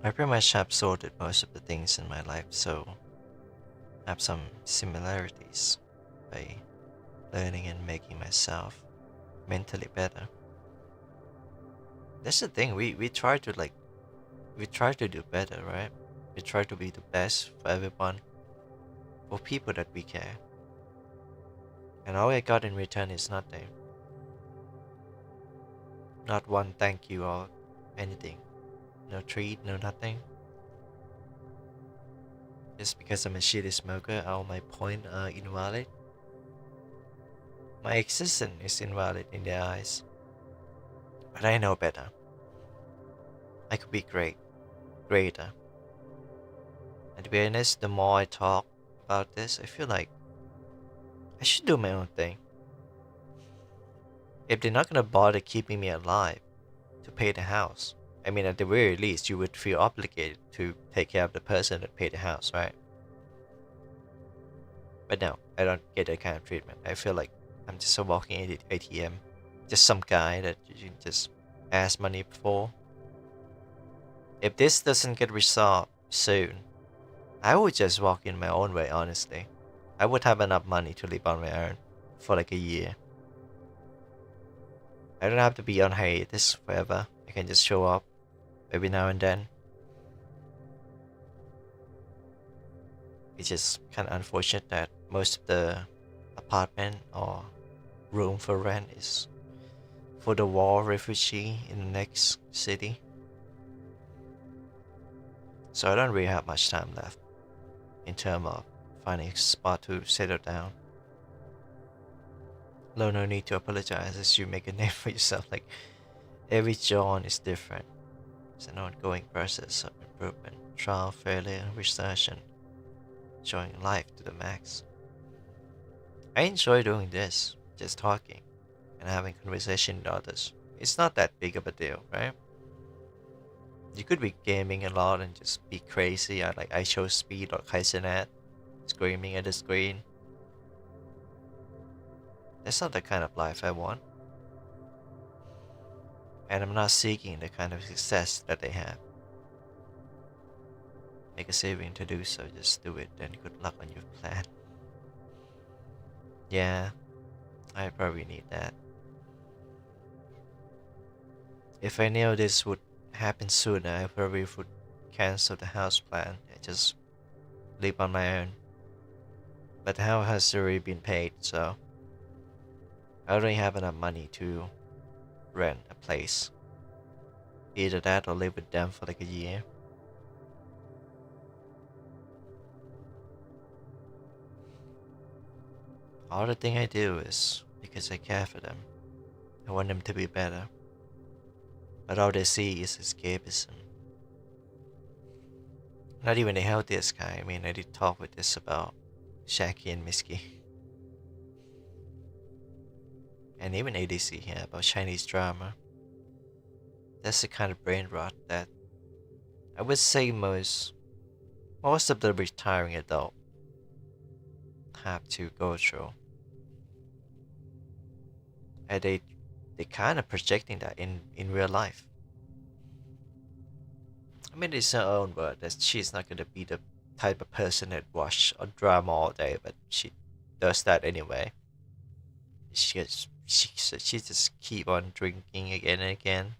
I pretty much have sorted most of the things in my life, so I have some similarities by learning and making myself mentally better. That's the thing, we try to do better, right? We try to be the best for everyone, for people that we care. And all I got in return is nothing. Not one thank you or anything. No treat, no nothing. Just because I'm a shitty smoker, all my points are invalid. My existence is invalid in their eyes. But I know better. I could be greater. And to be honest, the more I talk about this, I feel like I should do my own thing. If they're not gonna bother keeping me alive to pay the house, I mean, at the very least, you would feel obligated to take care of the person that paid the house, right? But no, I don't get that kind of treatment. I feel like I'm just a walking ATM, just some guy that you just ask money for. If this doesn't get resolved soon, I would just walk in my own way, honestly. I would have enough money to live on my own for like a year. I don't have to be on hiatus forever. I can just show up every now and then. It's just kind of unfortunate that most of the apartment or room for rent is for the war refugee in the next city. So I don't really have much time left in terms of finding a spot to settle down. No need to apologize as you make a name for yourself. Like every John is different. It's an ongoing process of improvement, trial, failure, and research, and enjoying life to the max. I enjoy doing this, just talking and having conversation with others. It's not that big of a deal, right? You could be gaming a lot and just be crazy. I show speed or Kaizenet, screaming at the screen. That's not the kind of life I want. And I'm not seeking the kind of success that they have. Make a saving to do so, just do it, and good luck on your plan. Yeah, I probably need that. If I knew this would happen sooner, I probably would cancel the house plan and just live on my own. But the house has already been paid, so I already have enough money to rent a place. Either that or live with them for like a year. All the thing I do is because I care for them. I want them to be better. But all they see is escapism. Not even the healthiest guy. I mean, I did talk with this about Shaki and Miski, and even ADC, yeah, about Chinese drama. That's the kind of brain rot that I would say most of the retiring adult have to go through. And they kind of projecting that in real life. I mean, it's her own word that she's not gonna be the type of person that watch a drama all day, but she does that anyway. She just keep on drinking again and again,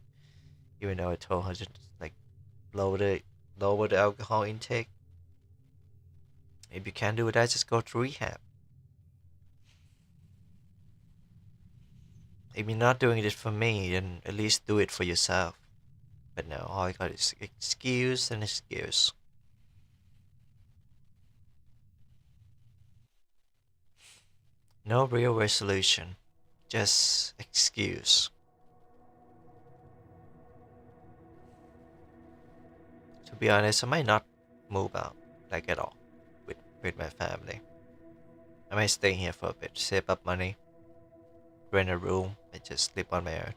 even though I told her to like lower the lower the alcohol intake. If you can't do that, just go to rehab. If you're not doing it for me, then at least do it for yourself. But no, all I got is excuse and excuse. No real resolution, just excuse. To be honest, I might not move out, like at all, with my family. I might stay here for a bit, save up money, rent a room, and just sleep on my own.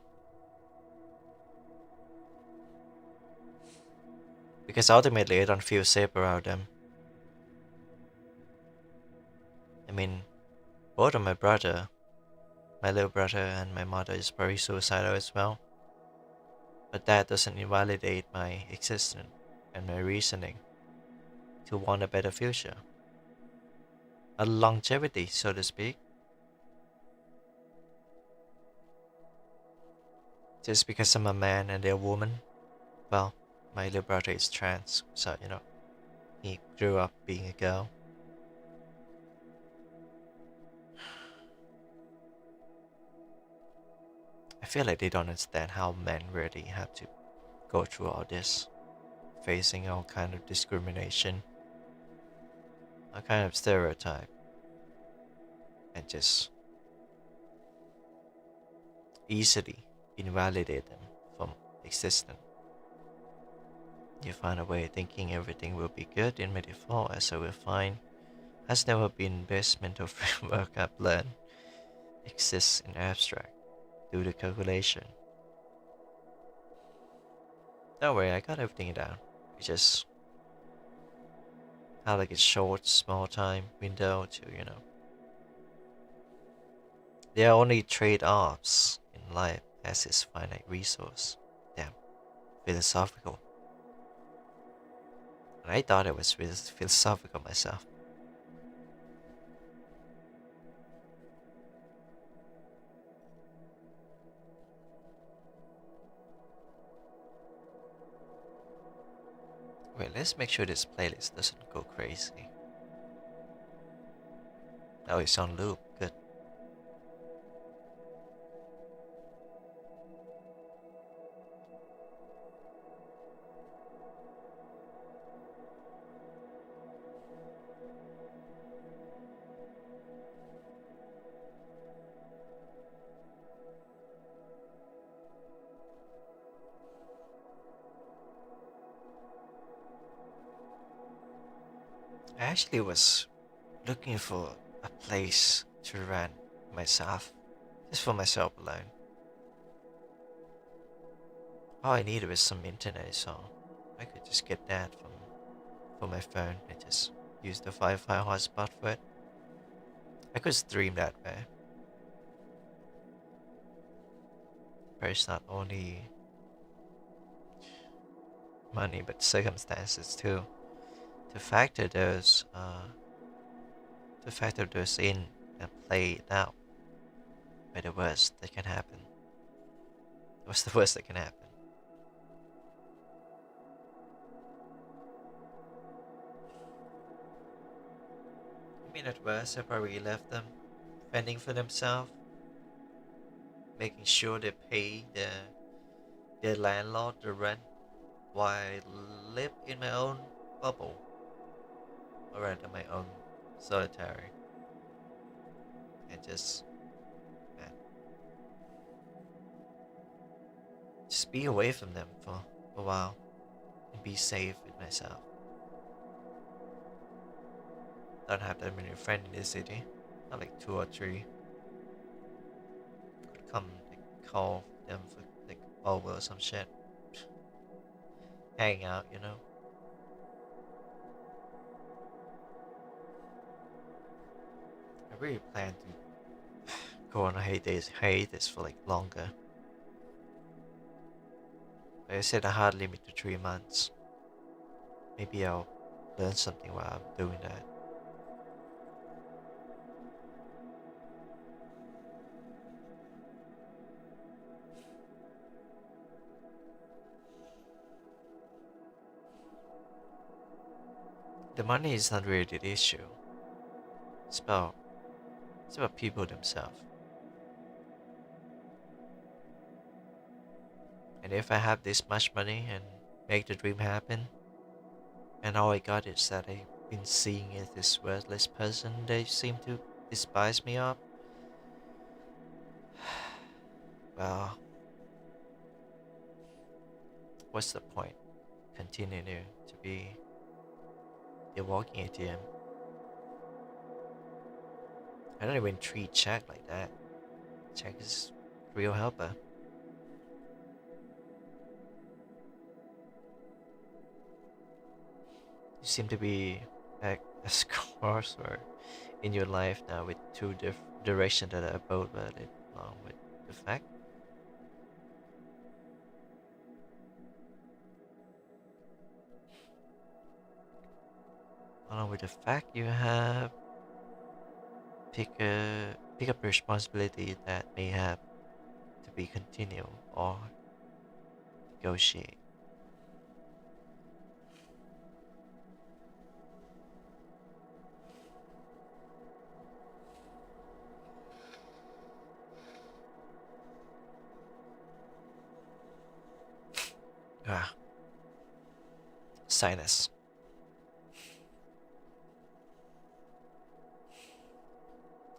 Because ultimately, I don't feel safe around them. I mean, both of my little brother and my mother is very suicidal as well. But that doesn't invalidate my existence and my reasoning to want a better future. A longevity, so to speak. Just because I'm a man and they're a woman, well, my little brother is trans, so he grew up being a girl. I feel like they don't understand how men really have to go through all this, facing all kind of discrimination, all kind of stereotype, and just easily invalidate them from existence. You find a way of thinking everything will be good in my default as I will find has never been best mental framework I've learned exists in abstract. Do the calculation. Don't worry, I got everything down. We just have like a short, small time window to, There are only trade-offs in life as is finite resource. Damn, philosophical. And I thought it was philosophical myself. Wait, let's make sure this playlist doesn't go crazy. Oh, it's on loop. Good. I actually was looking for a place to rent myself, just for myself alone. All I needed was some internet, so I could just get that from my phone and just use the Wi-Fi hotspot for it. I could stream that way. But it's not only money but circumstances too. To factor those, in and play it out by the worst that can happen. What's the worst that can happen? I mean, at worst, I probably left them fending for themselves, making sure they pay their landlord the rent while I live in my own bubble, or rather my own solitary, and man, just be away from them for a while and be safe with myself. don't have that many friends in this city. Not like 2 or 3. Could come like call them for like over or some shit. Hang out, you know. I really plan to go on a hiatus for like longer. Like I said, a hard limit to 3 months. Maybe I'll learn something while I'm doing that. The money is not really the issue. It's about it's about people themselves. And if I have this much money and make the dream happen, and all I got is that I've been seeing as this worthless person they seem to despise me of, well, what's the point? Continuing to be a walking ATM. I don't even treat Jack like that. Jack is a real helper. You seem to be at a crossroad in your life now with two directions that are both valid, along with the fact. Along with the fact you have pick up responsibility that may have to be continued or negotiate. Ah, sinus.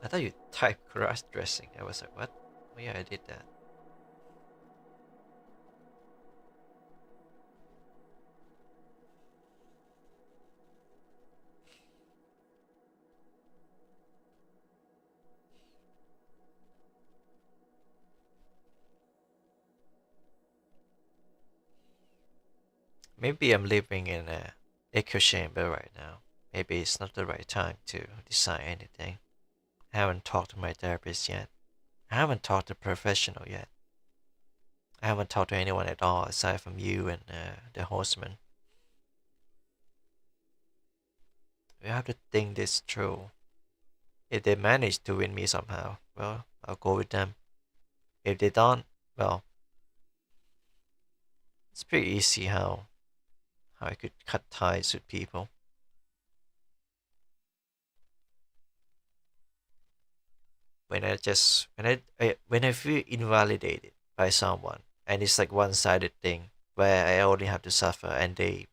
I thought you typed cross dressing. I was like, what? Oh yeah, I did that. Maybe I'm living in a echo chamber right now. Maybe it's not the right time to decide anything. I haven't talked to my therapist yet. I haven't talked to a professional yet. I haven't talked to anyone at all aside from you and the horseman. We have to think this through. If they manage to win me somehow, well, I'll go with them. If they don't, well, it's pretty easy how I could cut ties with people. When I feel invalidated by someone, and it's like one-sided thing where I only have to suffer, and they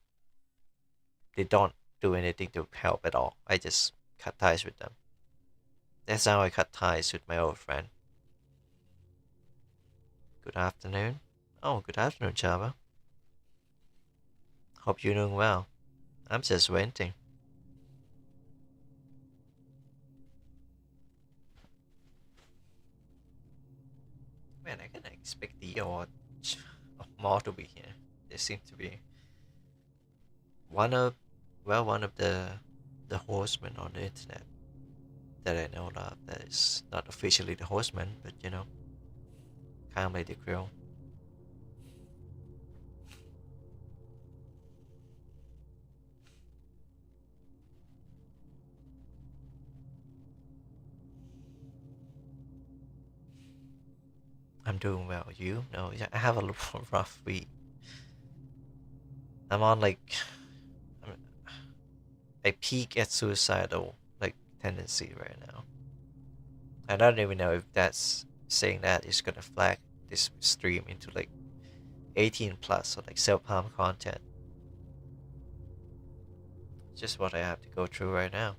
don't do anything to help at all. I just cut ties with them. That's how I cut ties with my old friend. Good afternoon. Oh, good afternoon, Java. Hope you're doing well. I'm just waiting. Man, I can expect the odd more to be here. There seems to be one of, well, one of the horsemen on the internet that I know of that is not officially the horseman, but you know, kind of like the crew. I'm doing well. You? No, yeah, I have a rough week. I'm on like I peak at suicidal like tendency right now. I don't even know if that's saying that is gonna flag this stream into like 18 plus or like self-harm content. Just what I have to go through right now.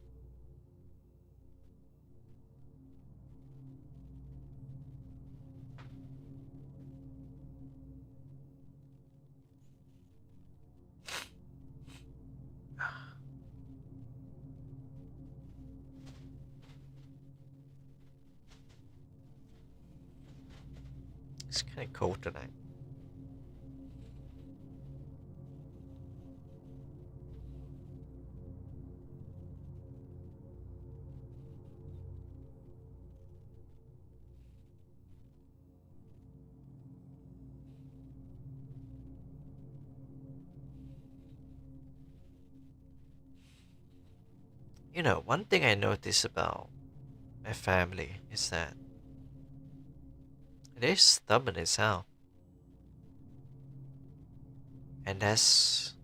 It's kind of cold tonight. You know, one thing I noticed about my family is that they're stubborn as hell. And that's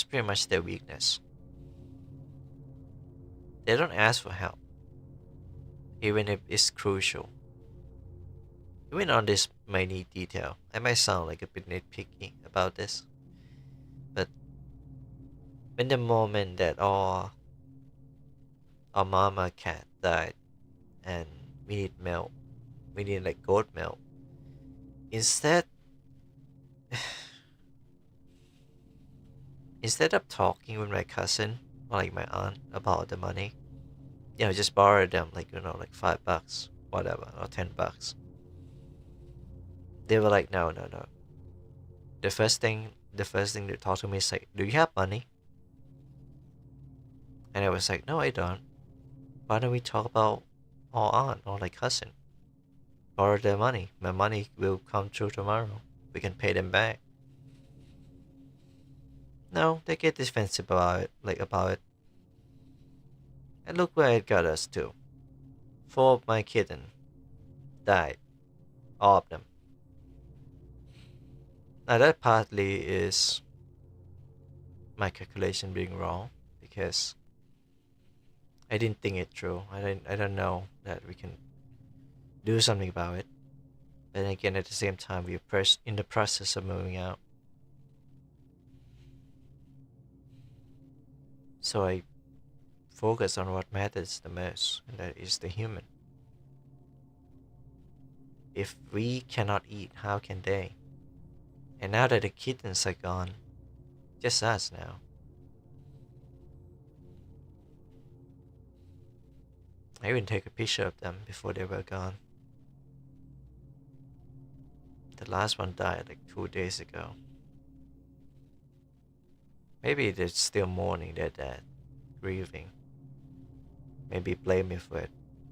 pretty much their weakness. They don't ask for help, even if it's crucial. Even on this minute detail, I might sound like a bit nitpicky about this, but when the moment that our mama cat died and we need milk, we need like goat milk, instead instead of talking with my cousin or like my aunt about the money, just borrow them like like $5, whatever, or $10. They were like, no, no, no. The first thing they talk to me is like, do you have money? And I was like, no, I don't. Why don't we talk about our aunt or like cousin? Borrow their money. My money will come through tomorrow. We can pay them back. No, they get defensive about it. And look where it got us to. 4 of my kitten died. All of them. Now that partly is my calculation being wrong because I didn't think it through. I don't know that we can do something about it. But again, at the same time, we're in the process of moving out. So I focus on what matters the most, and that is the human. If we cannot eat, how can they? And now that the kittens are gone, just us now. I even took a picture of them before they were gone. The last one died like 2 days ago. Maybe they're still mourning their dad, grieving. Maybe blame me for it.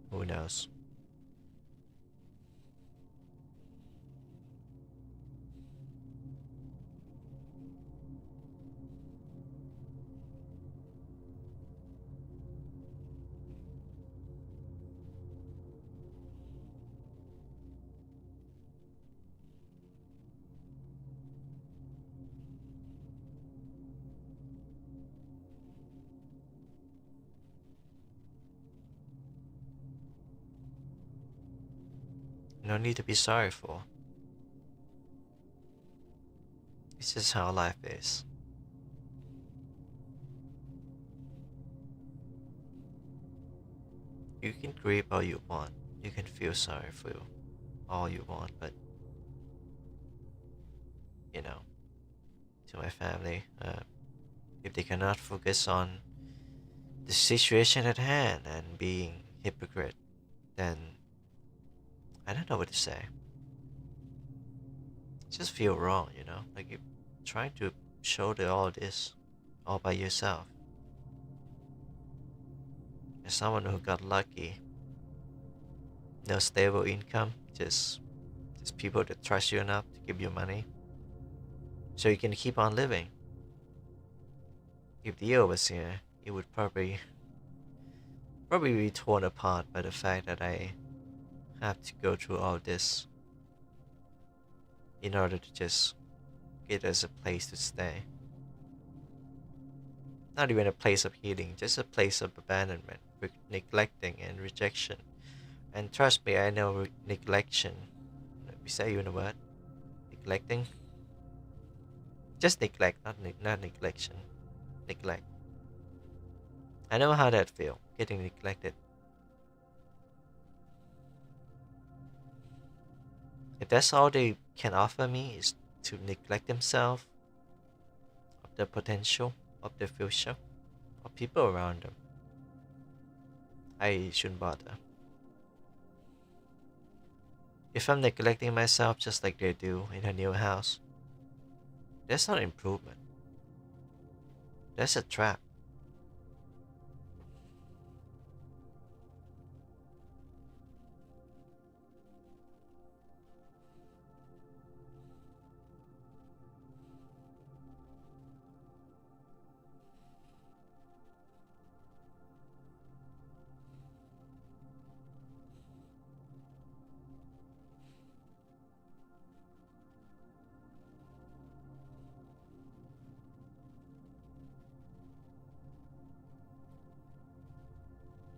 Who knows? No need to be sorry for. It's just how life is. You can grieve all you want. You can feel sorry for all you want, but you know, to my family, if they cannot focus on the situation at hand and being hypocrite, then I don't know what to say. Just feel wrong. Like you're trying to show all this all by yourself. As someone who got lucky, no stable income, just people that trust you enough to give you money, so you can keep on living. If Dio was here, it would probably be torn apart by the fact that I have to go through all this in order to just get us a place to stay. Not even a place of healing, just a place of abandonment, neglecting and rejection. And trust me, I know neglection. Let me say you know what? Neglecting? Just neglect, not neglection. Neglect. I know how that feel, getting neglected. If that's all they can offer me is to neglect themselves, of their potential, of their future, of people around them, I shouldn't bother. If I'm neglecting myself just like they do in a new house, that's not improvement. That's a trap.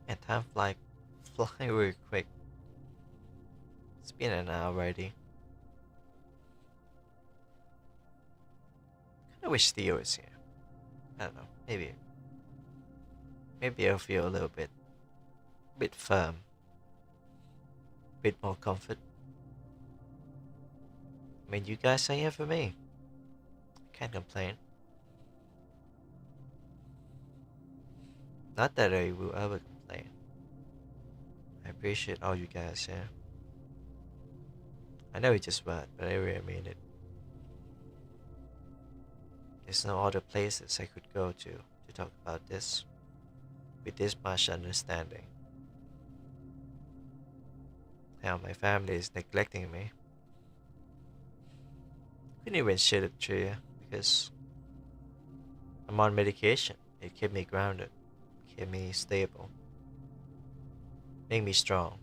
And time fly really quick. It's been an hour already. I wish Theo was here. I don't know. Maybe I'll feel a little bit firm, bit more comfort. I mean, you guys are here for me. Can't complain. Not that I will ever complain. I appreciate all you guys here. I know it's just word, but I really mean it. There's no other places I could go to talk about this with this much understanding. How my family is neglecting me. Couldn't even shed a tear because I'm on medication. It kept me grounded, kept me stable, made me strong.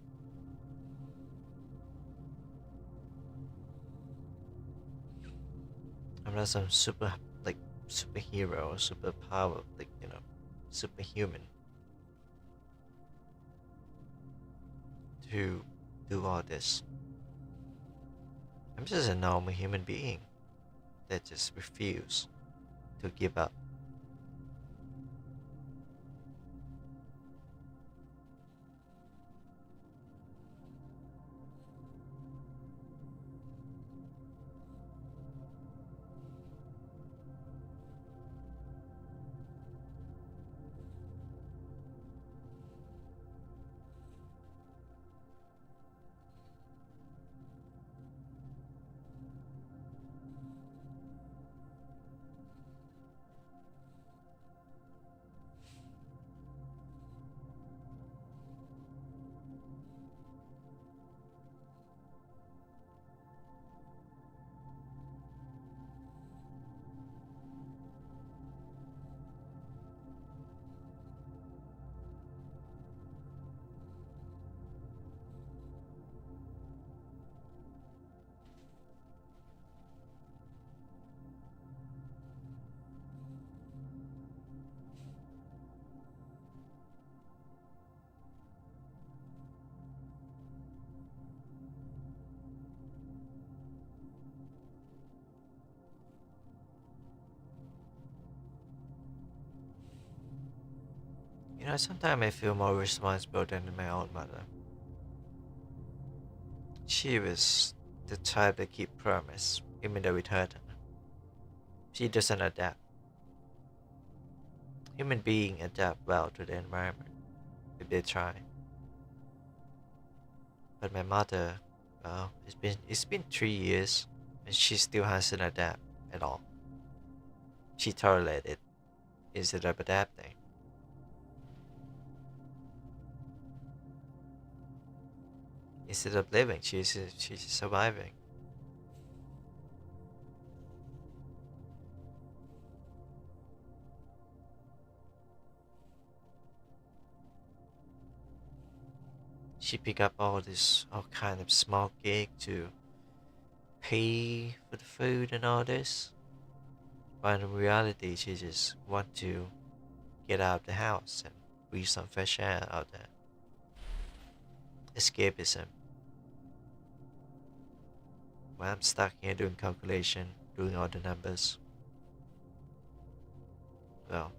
I'm not some like superhero or superpower, like superhuman to do all this. I'm just a normal human being that just refuse to give up. Sometimes I feel more responsible than my own mother. She was the type that keep promise, even though it hurt her. She doesn't adapt. Human beings adapt well to the environment if they try. But my mother, well, it's been 3 years and she still hasn't adapted at all. She tolerated it instead of adapting. Instead of living, she's surviving. She pick up all kind of small gig to pay for the food and all this. But in reality, she just want to get out of the house and breathe some fresh air out there. Escapism. When I'm stuck here doing calculation, doing all the numbers, well,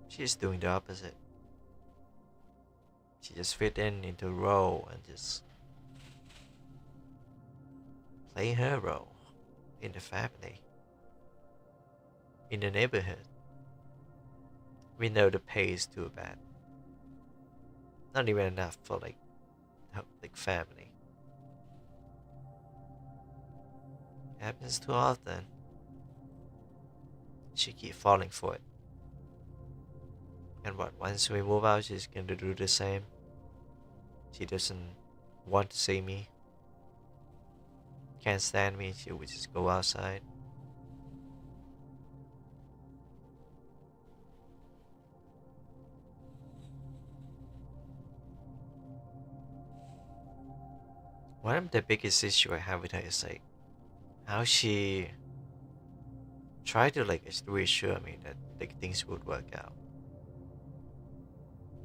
she's doing the opposite. She just fit into a role and just play her role in the family, in the neighborhood. We know the pay is too bad. Not even enough for like like family. It happens too often. She keep falling for it. And what? Once we move out, she's gonna do the same. She doesn't want to see me. Can't stand me. She would just go outside. One of the biggest issue I have with her is like how she tried to like reassure me that like things would work out,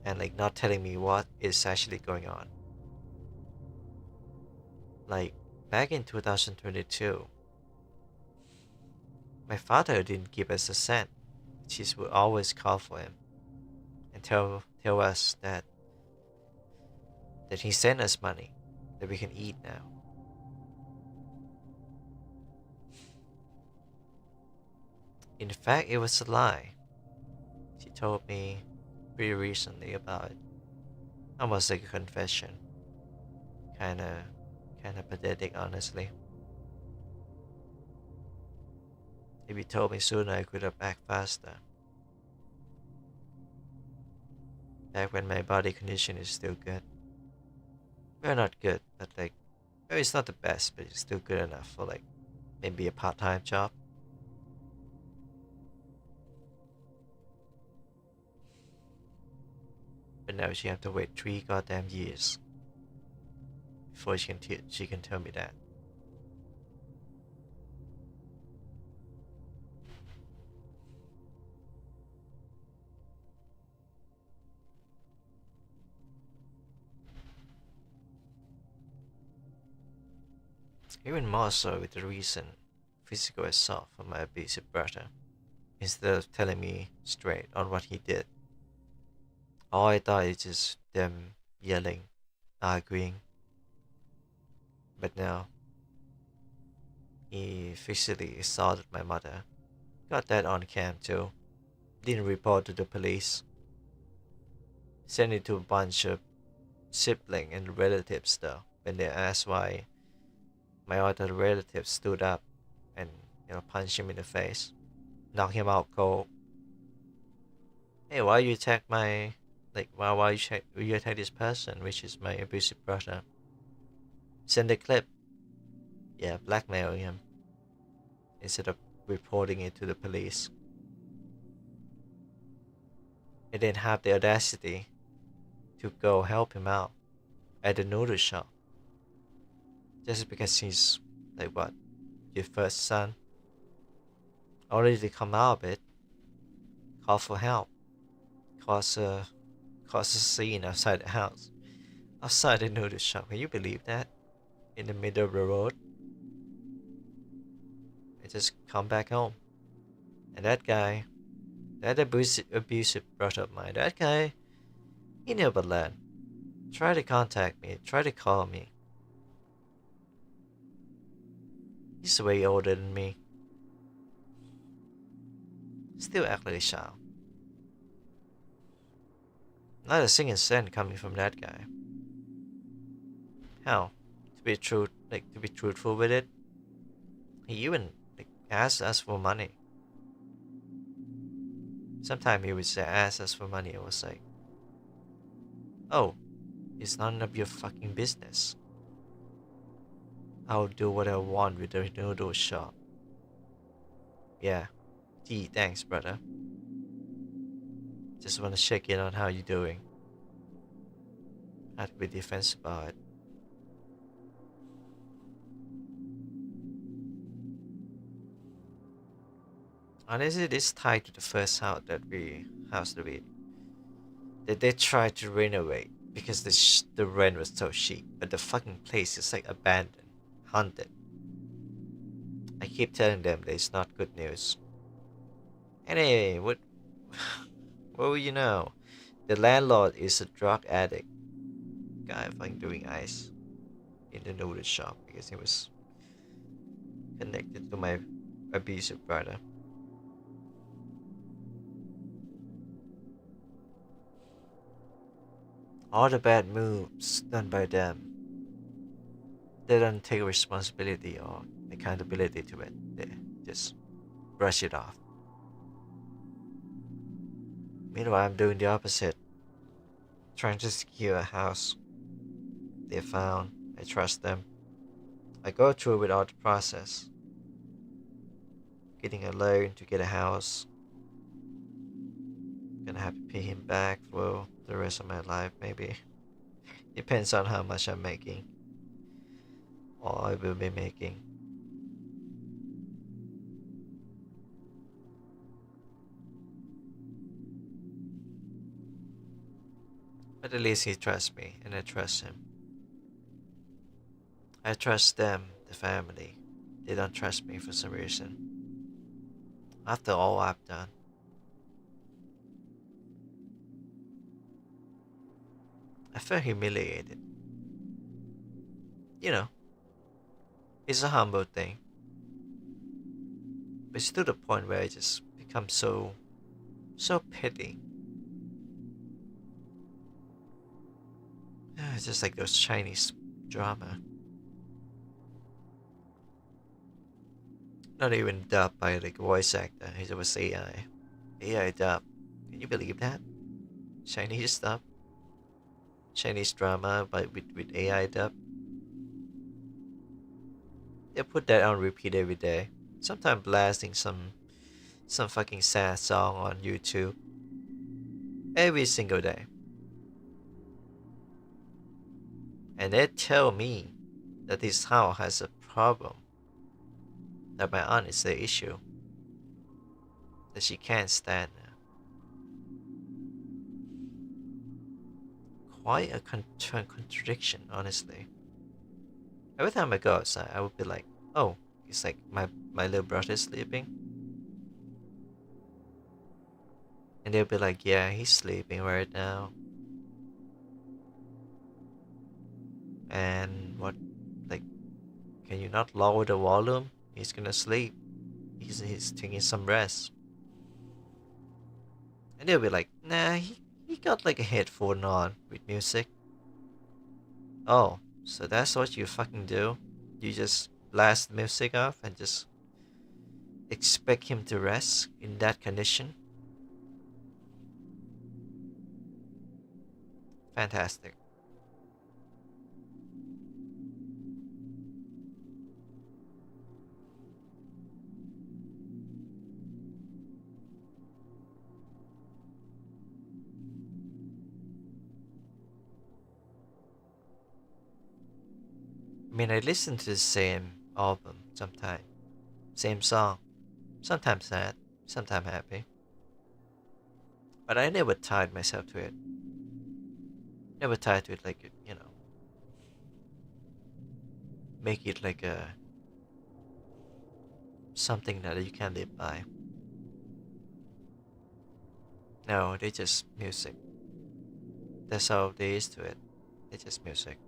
and like not telling me what is actually going on. Like back in 2022, my father didn't give us a cent. She would always call for him and tell us that he sent us money that we can eat now. In fact, it was a lie. She told me pretty recently about it. Almost like a confession. Kinda pathetic, honestly. If you told me sooner, I could have backed faster. Back when my body condition is still good. Well, not good, but like, well, it's not the best, but it's still good enough for like maybe a part-time job. But now she have to wait 3 goddamn years before she can tell me that. Even more so with the recent physical assault from my abusive brother. Instead of telling me straight on what he did, all I thought is just them yelling, arguing. But now, he physically assaulted my mother. Got that on cam too. Didn't report to the police. Sent it to a bunch of sibling and relatives though. When they asked why, my other relatives stood up and punched him in the face, knocked him out cold. Hey, why you attack my why you attack this person, which is my abusive brother? Send the clip. Yeah, blackmail him instead of reporting it to the police. They didn't have the audacity to go help him out at the noodle shop just because he's like what, your first son. Only to come out of it, call for help, cause a scene outside the house, outside the noodle shop. Can you believe that? In the middle of the road, I just come back home, and that guy, that abusive brother of mine, that guy, he never learned. Try to contact me, try to call me. He's way older than me. Still act like a child. Not a single cent coming from that guy. Hell, to be truthful with it, he even asked us for money. Sometimes he would say ask us for money. I was like, oh, it's none of your fucking business. I'll do what I want with the noodle shop. Yeah. Gee, thanks, brother. Just wanna check in on how you're doing. Not to be defensive about it. Honestly, this tied to the first house that we that they tried to renovate because the rent was so cheap, but the fucking place is like abandoned, haunted. I keep telling them that it's not good news. Anyway, what will you know? The landlord is a drug addict. Guy fucking doing ice in the noodle shop because he was connected to my abusive brother. All the bad moves done by them, they don't take responsibility or accountability to it. They just brush it off. Meanwhile, I'm doing the opposite, trying to secure a house they found. I trust them. I go through with all the process, getting a loan to get a house. Gonna have to pay him back for the rest of my life, maybe. Depends on how much I'm making, or I will be making. But at least he trusts me, and I trust him. I trust them, the family. They don't trust me for some reason. After all I've done. I feel humiliated. You know, it's a humble thing. But it's to the point where I just become so petty. It's just like those Chinese drama. Not even dubbed by like a voice actor. It was AI. AI dub. Can you believe that? Chinese dub. Chinese drama, but with AI dub. They put that on repeat every day. Sometimes blasting some fucking sad song on YouTube every single day. And they tell me that this house has a problem. That my aunt is the issue. That she can't stand. Quite a contradiction, honestly. Every time I go outside, I would be like, oh, it's like my little brother is sleeping. And they'll be like, yeah, he's sleeping right now. And what, like, can you not lower the volume? He's gonna sleep. He's taking some rest. And they'll be like, nah, he got like a headphone on with music. Oh, so that's what you fucking do? You just blast music off and just expect him to rest in that condition? Fantastic. I mean, I listen to the same album sometimes, same song, sometimes sad, sometimes happy. But I never tied myself to it. Never tied to it like, make it like a something that you can live by. No, they just music. That's all there is to it. They just music.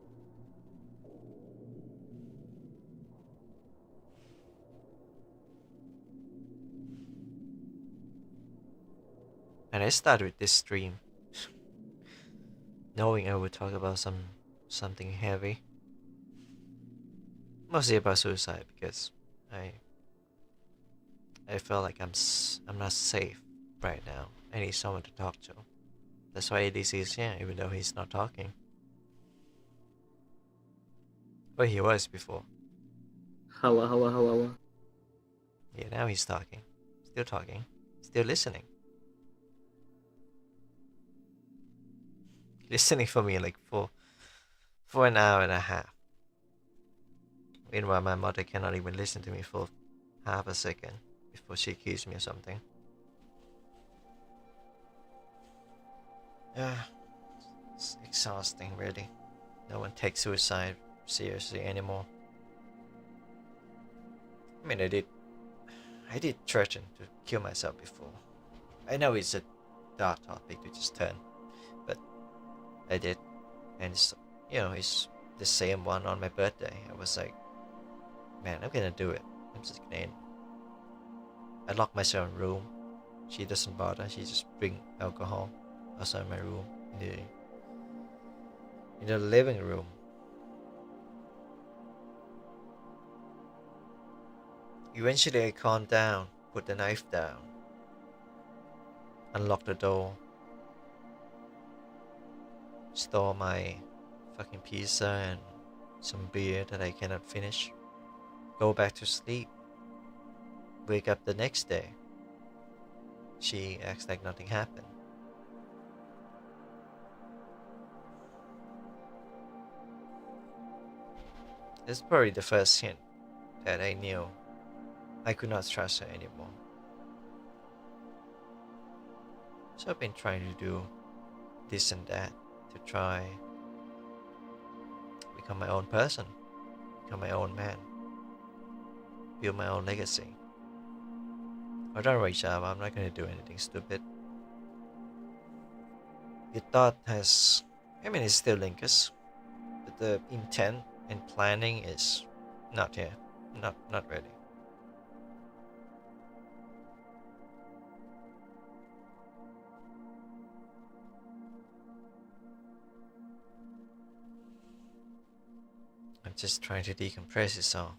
And I started with this stream knowing I would talk about something heavy, mostly about suicide because I I feel like I'm not safe right now. I need someone to talk to. That's why ADC is here, even though he's not talking. But he was before. Hawa, hawa, hawa, hawa. Yeah, now he's talking, still listening, listening for me like for an hour and a half. Meanwhile, my mother cannot even listen to me for half a second before she accused me of something. Yeah, it's exhausting, really. No one takes suicide seriously anymore. I mean, I did threaten to kill myself before. I know it's a dark topic to just turn, but I did, and it's the same one on my birthday. I was like, man, I'm gonna do it. I'm just gonna end. I lock myself in a room. She doesn't bother. She just bring alcohol outside my room. in the living room. Eventually, I calmed down, put the knife down, unlocked the door, stole my fucking pizza and some beer that I cannot finish, go back to sleep, wake up the next day. She acts like nothing happened. This is probably the first hint that I knew I could not trust her anymore. So I've been trying to do this and that to try become my own person, become my own man, build my own legacy. I've done a great job. I'm not gonna do anything stupid. The thought has, it still lingers, but the intent and planning is not here, not ready. I'm just trying to decompress it all.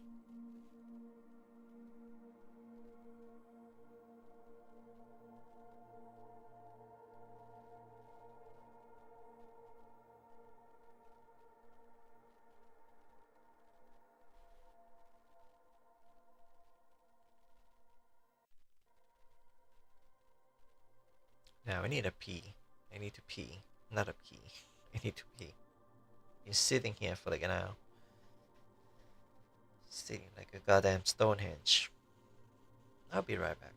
Now I need a pee. I need to pee. Not a pee. I need to pee. Been sitting here for like an hour. Sitting like a goddamn Stonehenge. I'll be right back.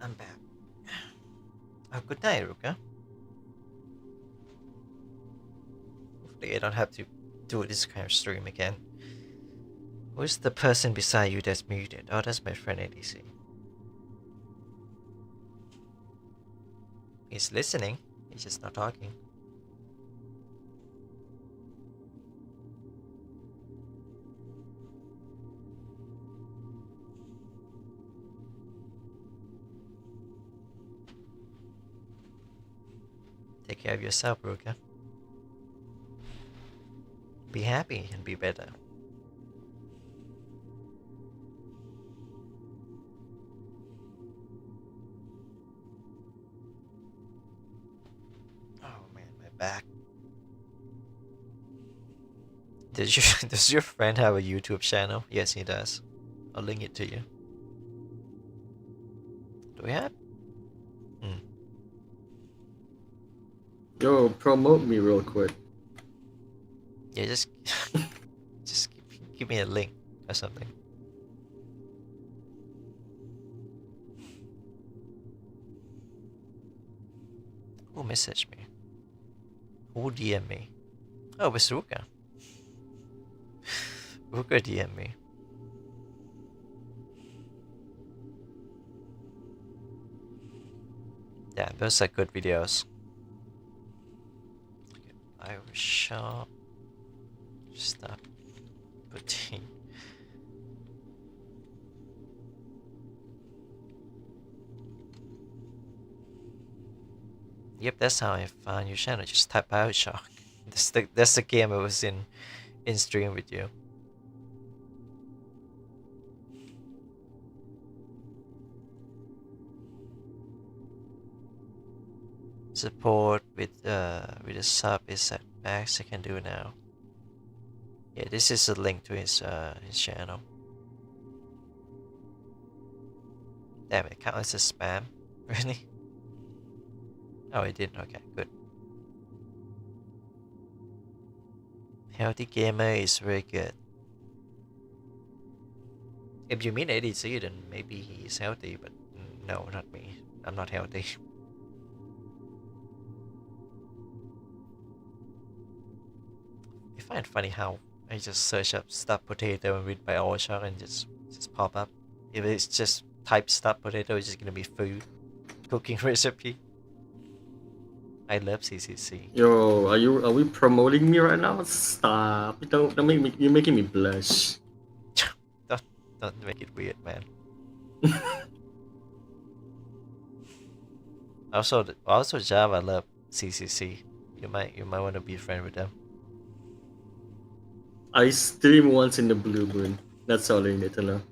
I'm back. Oh, good night, Ruka. Hopefully I don't have to do this kind of stream again. Who's the person beside you that's muted? Oh, that's my friend ADC. He's listening, he's just not talking. Take care of yourself, Ruka. Be happy and be better. Oh man, my back. Does your friend have a YouTube channel? Yes, he does. I'll link it to you. Do we have? Yo, promote me real quick. Yeah, just just give me a link or something. Who messaged me? Who DM me? Oh, it was Ruka. Ruka DM me. Yeah, those are good videos. I will show. Stop putting. Yep, that's how I found your channel. Just type Bioshock. That's the game I was in stream with you. Support with a sub is at max I can do now. Yeah, this is a link to his channel. Damn, it counts as spam. Really? Oh, it didn't. Okay, good. Healthy gamer is very good. If you mean ADC, then maybe he's healthy, but no, not me. I'm not healthy. I find funny how I just search up stuffed potato and read Bioshock and just pop up. If it's just type stuffed potato, it's just gonna be food, cooking recipe. I love CCC. Yo, are we promoting me right now? Stop! Don't make me. You're making me blush. Don't make it weird, man. Also Java love CCC. You might want to be a friend with them. I stream once in the blue moon. That's all you need to know.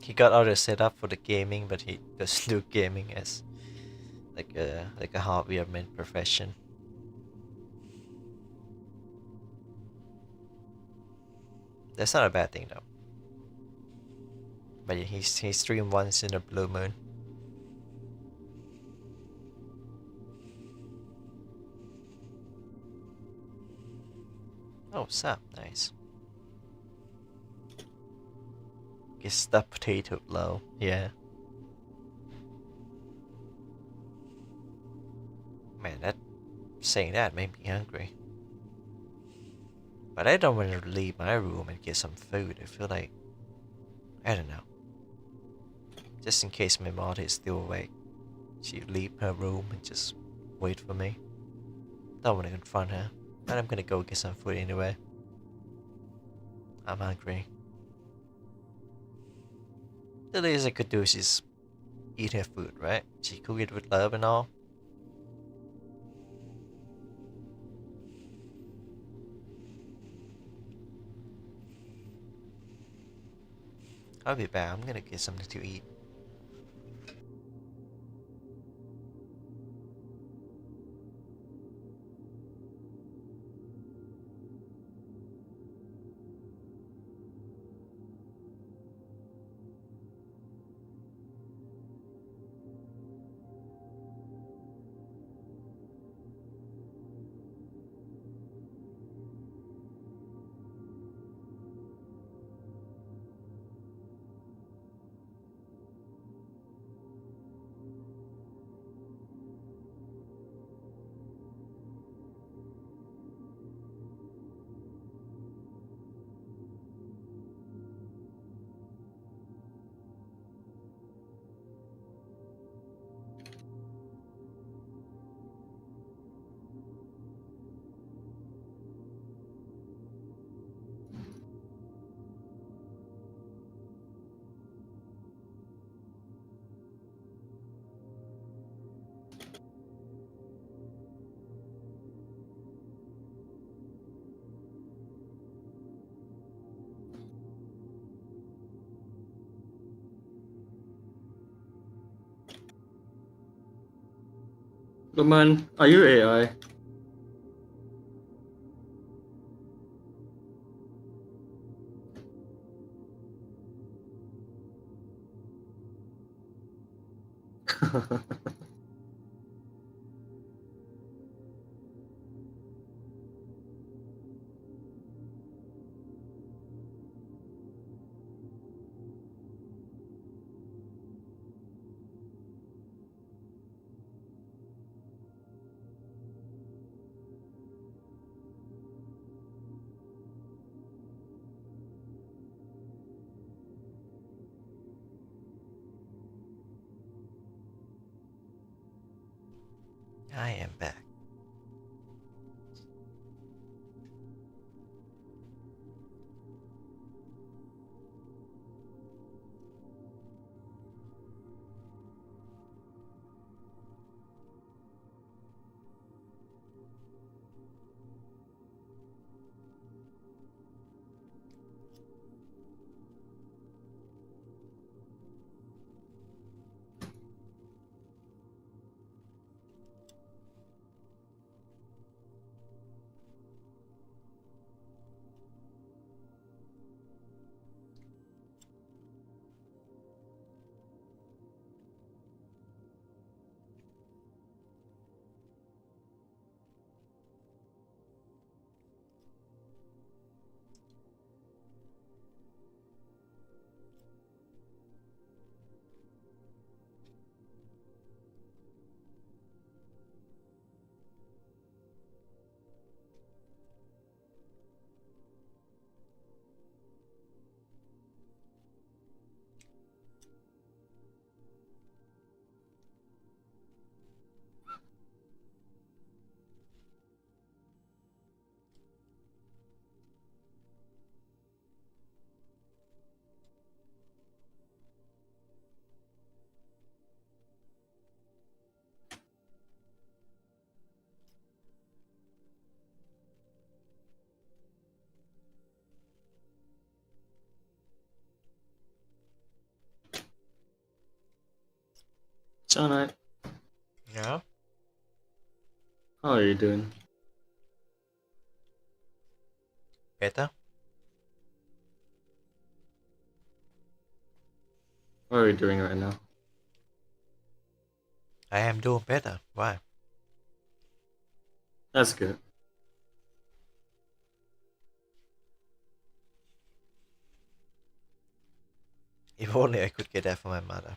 He got all the setup for the gaming, but he doesn't do gaming as like a hobby or main profession. That's not a bad thing though. But yeah, he streamed once in a blue moon. Oh, sap, nice. Guess the potato low, yeah. Man, that saying that made me hungry. But I don't want to leave my room and get some food. I feel like I don't know. Just in case my mother is still awake, she leave her room and just wait for me. Don't want to confront her, but I'm gonna go get some food anyway. I'm hungry. The least I could do is just eat her food, right? She cook it with love and all. I'll be back. I'm gonna get something to eat. Luman, are you AI? I am back. John, Yeah. how are you doing? Better. How are you doing right now? I am doing better. Why? That's good. If only I could get that from my mother.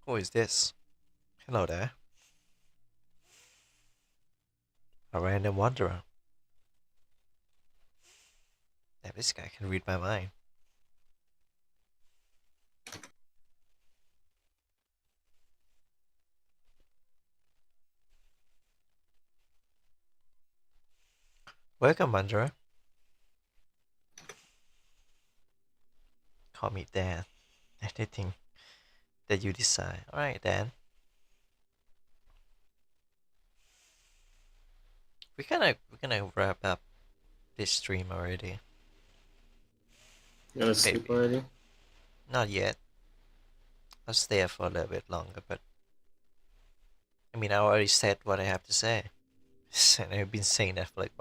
Who is this? Hello there. A random wanderer. Damn, this guy can read my mind. Welcome, wanderer. Call me Dan. Anything that you decide. Alright, Dan. We're gonna wrap up this stream already. You gonna sleep Maybe. already? Not yet. I'll stay up for a little bit longer, but I mean I already said what I have to say. And I've been saying that for like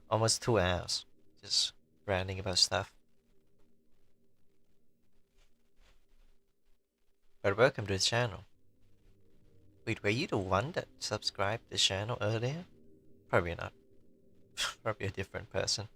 almost 2 hours. Just ranting about stuff. But welcome to the channel. Wait, were you the one that subscribed the channel earlier? Probably not. Probably a different person.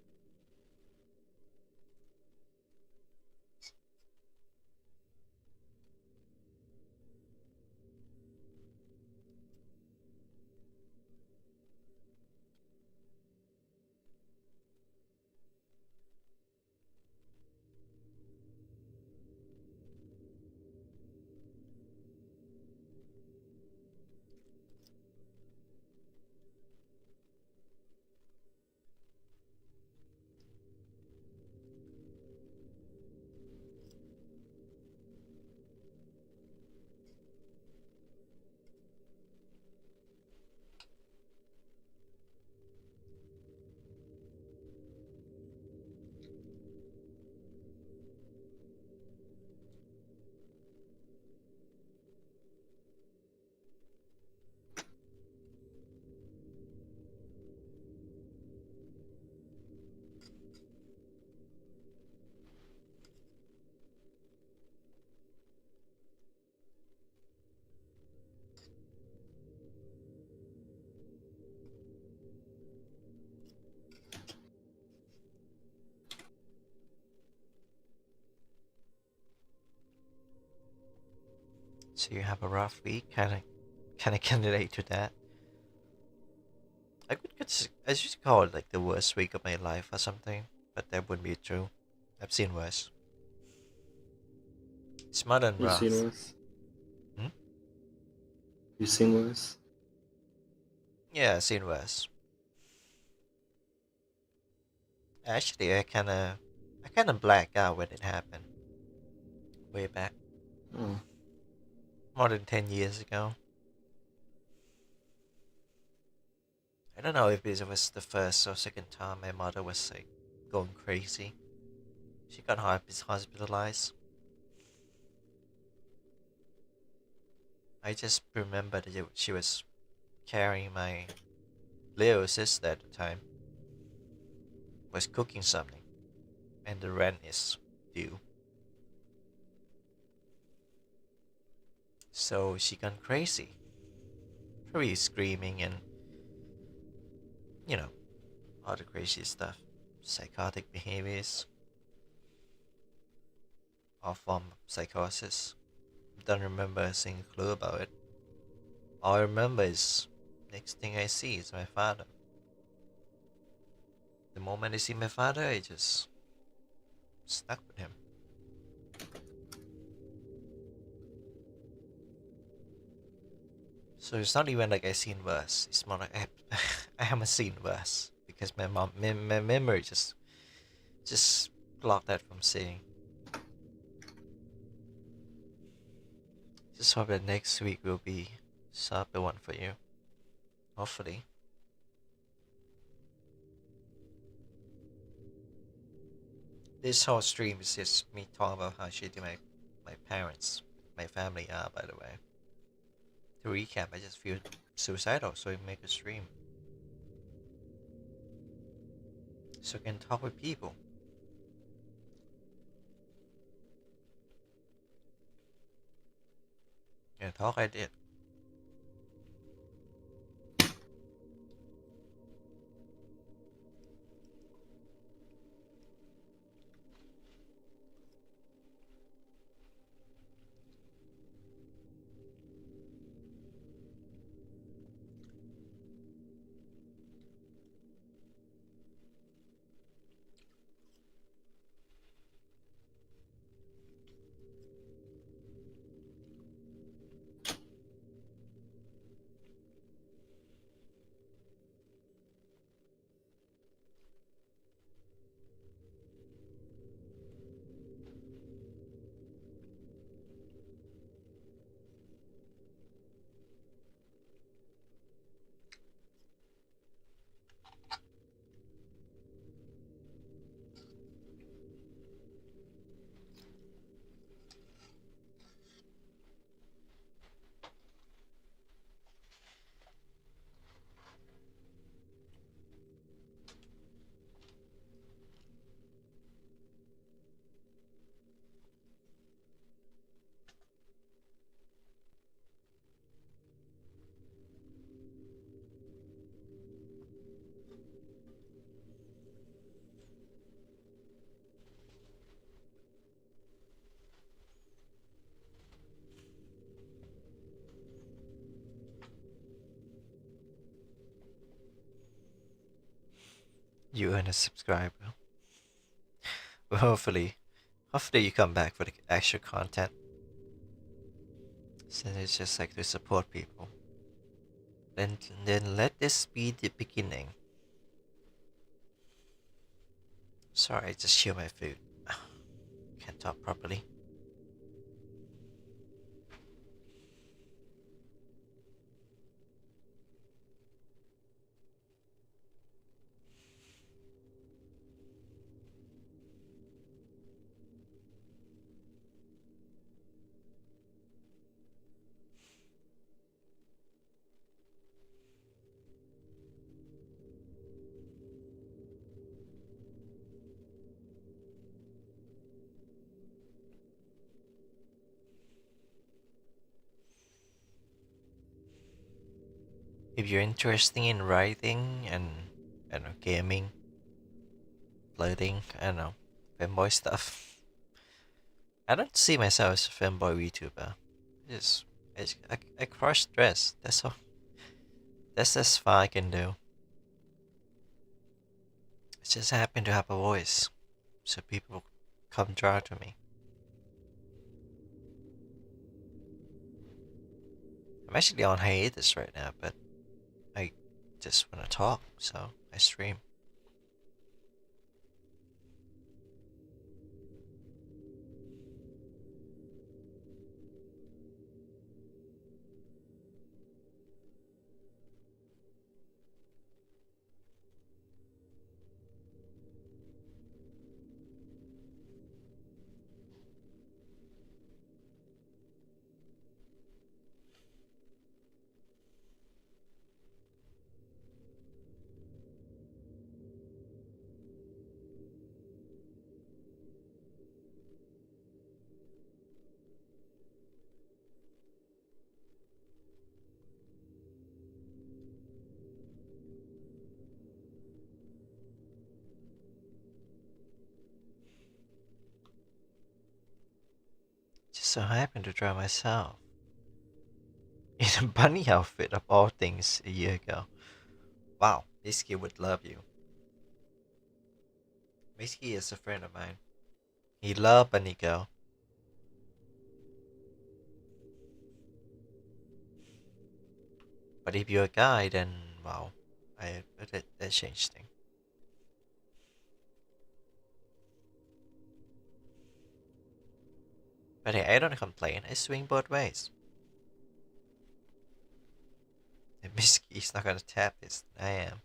So you have a rough week, kind of can relate to that. I should call it like the worst week of my life or something, but that wouldn't be true. I've seen worse. It's more than You've seen rough. worse. Hmm? You've seen worse. Yeah, I've seen worse. Actually, I kind of blacked out when it happened. Way back, Oh, more than 10 years ago. I don't know if this was the first or second time my mother was like going crazy. She got hospitalized. I just remember that she was carrying my little sister at the time, was cooking something, and the rent is due. So she gone crazy, probably screaming and you know all the crazy stuff, psychotic behaviors, all form of psychosis. Don't remember a single clue about it. All I remember is next thing I see is my father. The moment I see my father, I just stuck with him. So it's not even like I seen worse. It's more like I haven't seen worse because my memory just blocked that from seeing. Just hope that next week will be the one for you. Hopefully. This whole stream is just me talking about how shitty my parents, my family are, by the way. To recap, I just feel suicidal, so I make a stream. So I can talk with people. And talk I did. You earn a subscriber. Well, hopefully you come back for the extra content. Since it's just like to support people. Then then let this be the beginning. Sorry, I just chew my food. Can't talk properly. If you're interested in writing and gaming, flirting, I don't know, fanboy stuff. I don't see myself as a fanboy YouTuber. I just I cross dress. That's all. That's as far I can do. I just happen to have a voice, so people come draw to me. I'm actually on hiatus right now, but I just want to talk, so I stream. Just so happened to draw myself in a bunny outfit of all things a year ago. Wow, Misky would love you. Misky is a friend of mine. He loved Bunny Girl. But if you're a guy, then wow, that changed things. But hey, I don't complain. I swing both ways. If Misky's not gonna tap this, I am.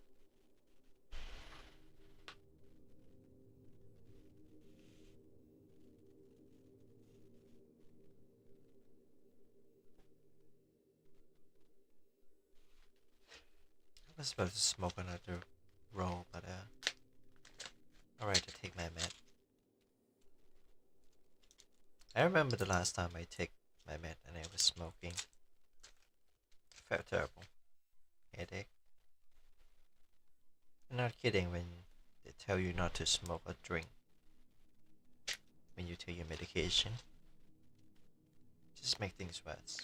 I was supposed to smoke another roll, but alright to take my med. I remember the last time I took my med and I was smoking. It felt terrible. Headache. I'm not kidding when they tell you not to smoke or drink when you take your medication. Just make things worse.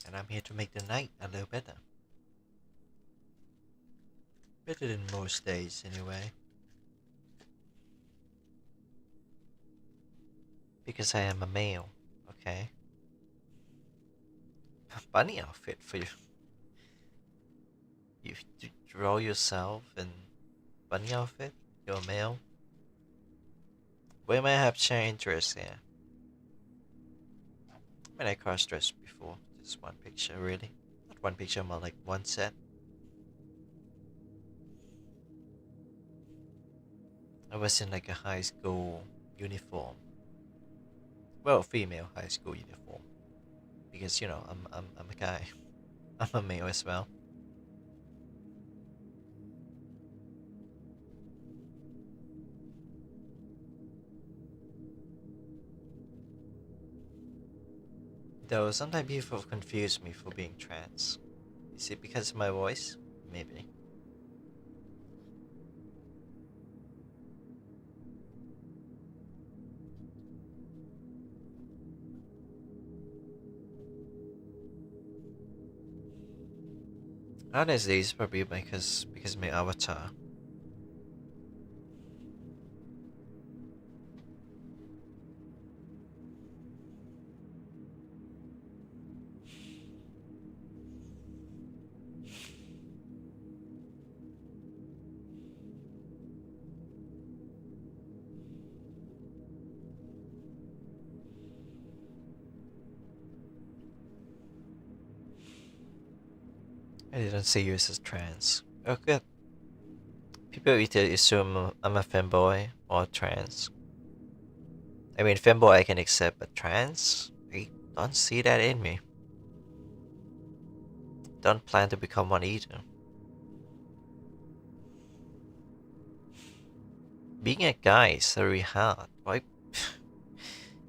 And I'm here to make the night a little better. Better than most days, anyway. Because I am a male, okay? A bunny outfit for you. You draw yourself in bunny outfit? You're a male? We might have changed dress here. I mean, I cross-dressed before. Just one picture, really. Not one picture, more like one set. I was in like a high school uniform. Well, female high school uniform. Because you know, I'm a guy. I'm a male as well. Though sometimes people confuse me for being trans. Is it because of my voice? Maybe. Honestly, it's probably because my avatar. I didn't see you as trans. Oh, good. People either assume I'm a femboy or trans. I mean, femboy I can accept, but trans? I don't see that in me. Don't plan to become one either. Being a guy is very hard. Why?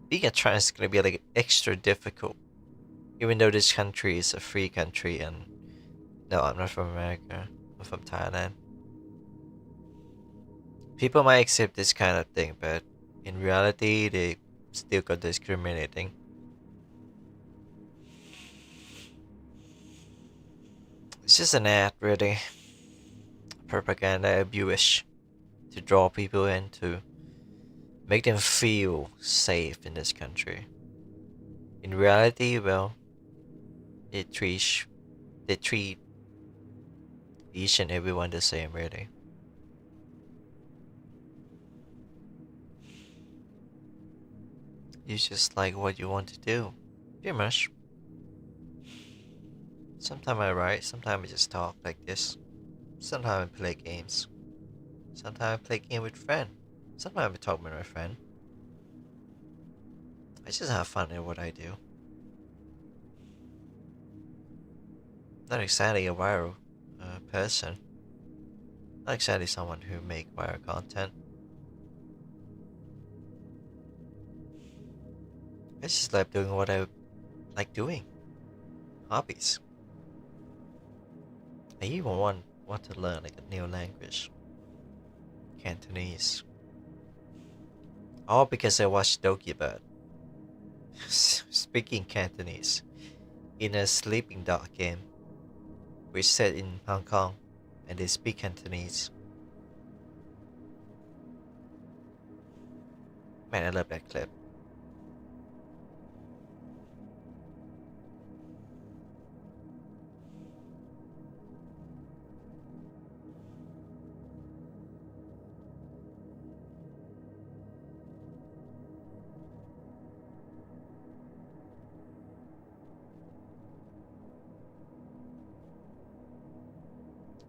Being a trans is gonna be like extra difficult. Even though this country is a free country and no, I'm not from America. I'm from Thailand. People might accept this kind of thing, but In reality, they still got discriminating. It's just an ad, really. Propaganda abuse to draw people in to make them feel safe in this country. In reality, well, they treat they treat each and everyone the same, really. You just like what you want to do, pretty much. Sometimes I write, sometimes I just talk like this. Sometimes I play games. Sometimes I play game with friend. Sometimes I talk with my friend. I just have fun in what I do. Not exactly a viral person. Not exactly someone who make viral content. I just like doing what I like doing. Hobbies. I even want to learn like a new language. Cantonese. All because I watched Dokibird. Speaking Cantonese in a sleeping dog game, which set in Hong Kong, and they speak Cantonese. Man, I love that clip.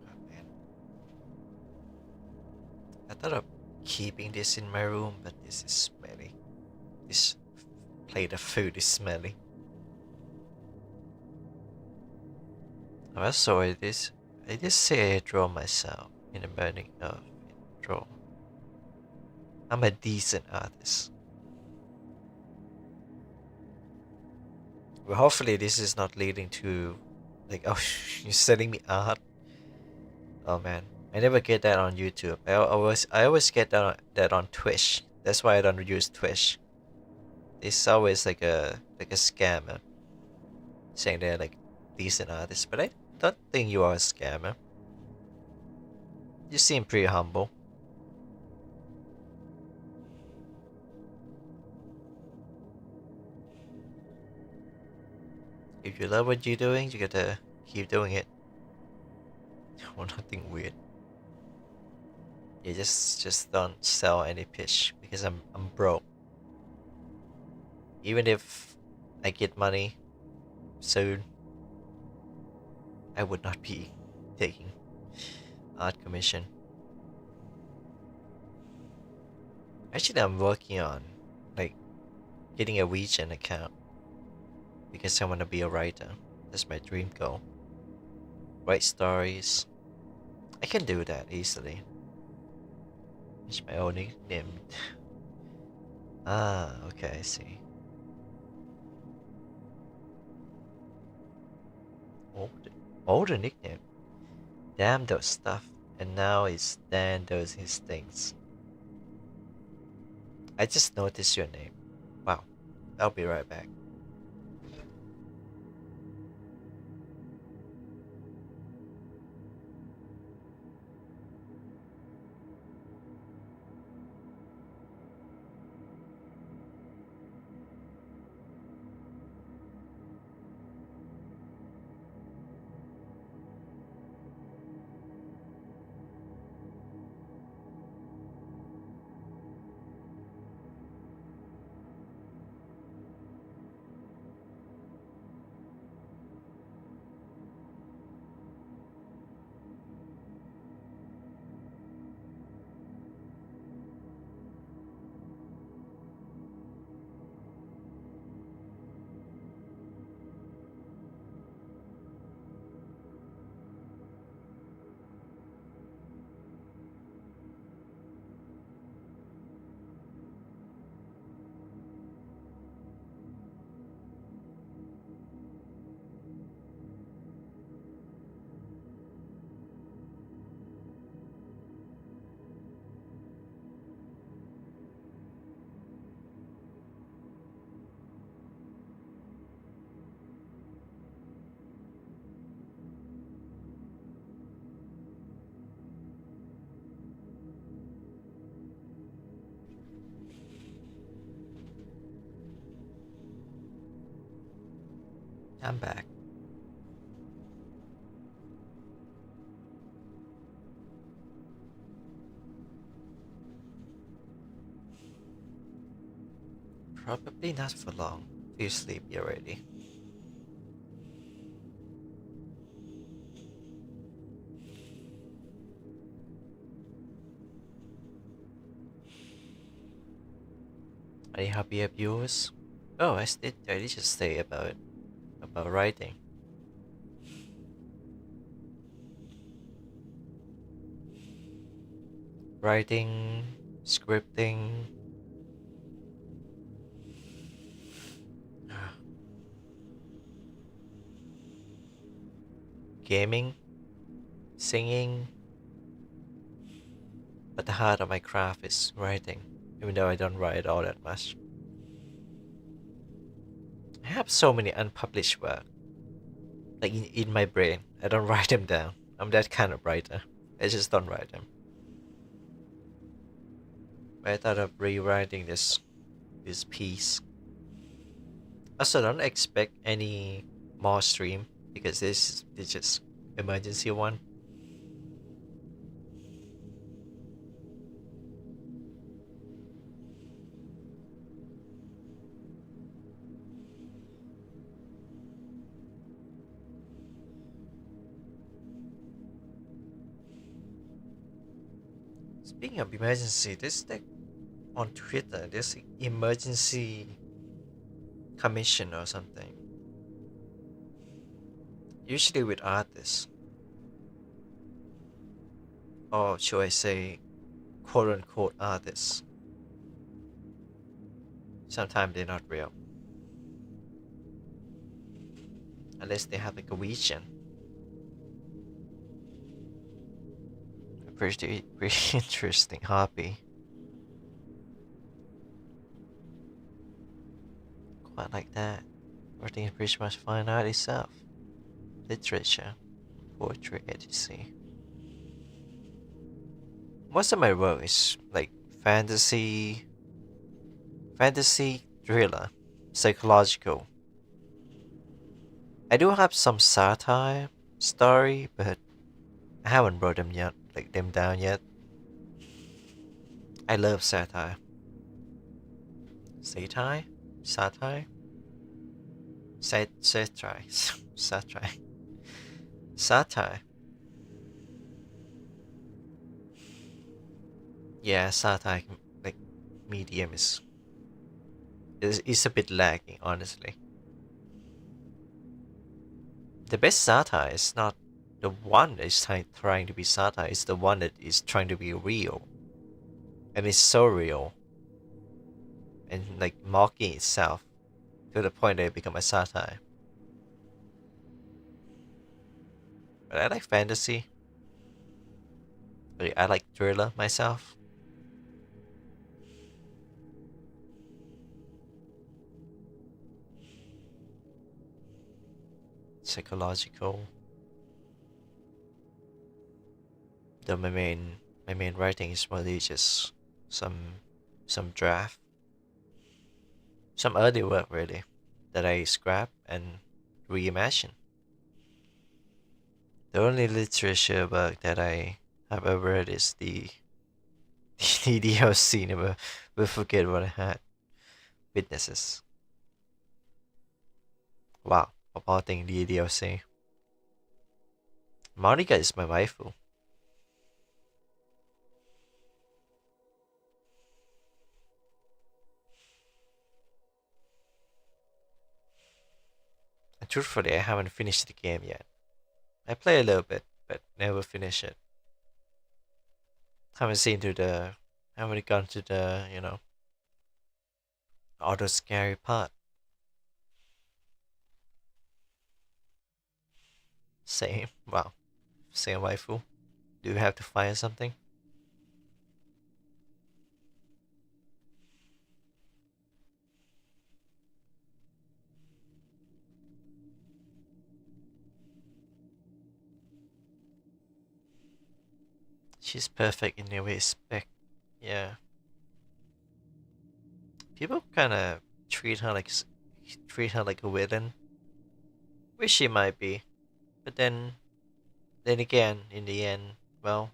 Oh, man. I thought of keeping this in my room, but this is smelly. This plate of food is smelly. I'm sorry, this. I just say I draw myself in the burning of draw. I'm a decent artist. Well, hopefully this is not leading to, like, oh, you're selling me art. Oh man, I never get that on YouTube. I always get that on Twitch. That's why I don't use Twitch. It's always like a scammer saying they're like decent artists, but I don't think you are a scammer. You seem pretty humble. If you love what you're doing, you gotta keep doing it. Or nothing weird. You just don't sell any pitch because I'm broke. Even if I get money soon, I would not be taking art commission. Actually, I'm working on like getting a WeChat account because I want to be a writer. That's my dream goal. Write stories. I can do that easily. It's my own nickname. Ah, okay, I see. Old, older nickname. Damn those stuff. And now it's Dan does his things. I just noticed your name. Wow. I'll be right back. I'm back. Probably not for long. Feel sleepy already. Any hobby of yours? Oh, I did just say about writing. Writing, scripting, gaming, singing, but the heart of my craft is writing, even though I don't write all that much. I have so many unpublished work, like in my brain. I don't write them down. I'm that kind of writer. I just don't write them. But I thought of rewriting this piece. Also, don't expect any more stream because this is just emergency one. Speaking of emergency, this like on Twitter, this emergency commission or something. Usually with artists, or should I say, quote unquote artists. Sometimes they're not real, unless they have like a vision. A pretty interesting hobby. Quite like that. Writing is pretty much fine art itself. Literature, poetry, etc. Most of my work is like fantasy, fantasy thriller, psychological. I do have some satire story, but I haven't wrote them yet, like them down yet. I love satire. Satire? Satire? Satire. Satire. Satire. Yeah, satire, like, medium is a bit lacking, honestly. The best satire is not the one that is trying to be satire, it's the one that is trying to be real. And it's so real. And, like, mocking itself to the point that it becomes a satire. But I like fantasy. I like thriller myself. Psychological. Though my main writing is really just some some draft, some early work really, that I scrap and reimagine. The only literature work that I have ever read is the DLC. Never will forget what I had. Witnesses. Wow, about the DLC. Monica is my waifu. And truthfully, I haven't finished the game yet. I play a little bit, but never finish it. Haven't seen to the, haven't gone to the, all the scary part. Same. Wow. Same waifu. Do you have to find something? She's perfect in every aspect. Yeah. People kind of treat her like a villain, Which she might be, but then again, in the end, well,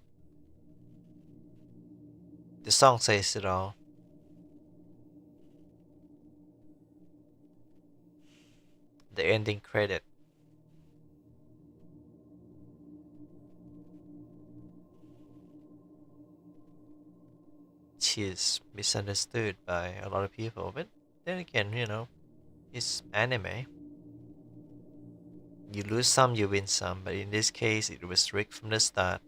the song says it all. The ending credit. She's misunderstood by a lot of people, but then again, it's anime. You lose some, you win some, but in this case, it was rigged from the start.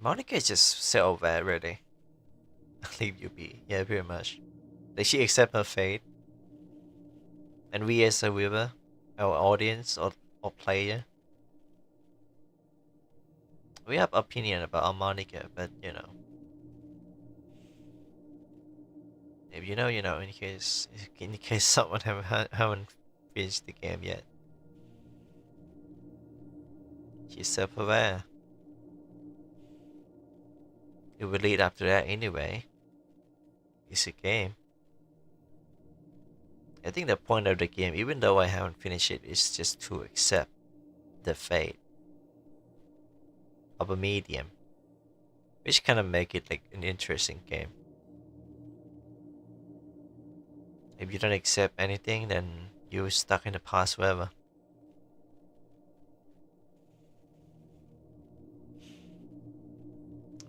Monica is just so over already. Leave you be, yeah, pretty much. Like she accept her fate, and we as a viewer, our audience or player, we have opinion about Monica, but if you know, you know. In case someone haven't finished the game yet, she's self-aware. It will lead up to that anyway. It's a game. I think the point of the game, even though I haven't finished it, is just to accept the fate of a medium, which kind of make it like an interesting game. If you don't accept anything, then you're stuck in the past forever.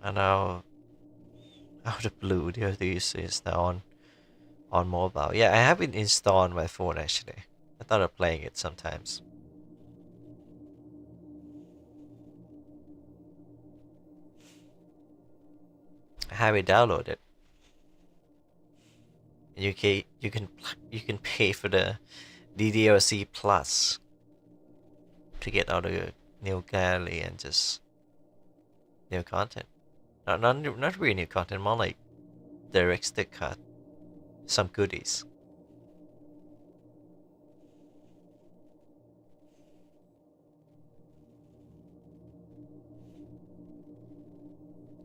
And now, out of the blue, the Odyssey is now on mobile. Yeah, I have it installed on my phone actually. I thought of playing it sometimes. I have it downloaded. You can pay for the DDLC Plus to get all the new gallery and just new content. Not really new content, more like director's cut, some goodies.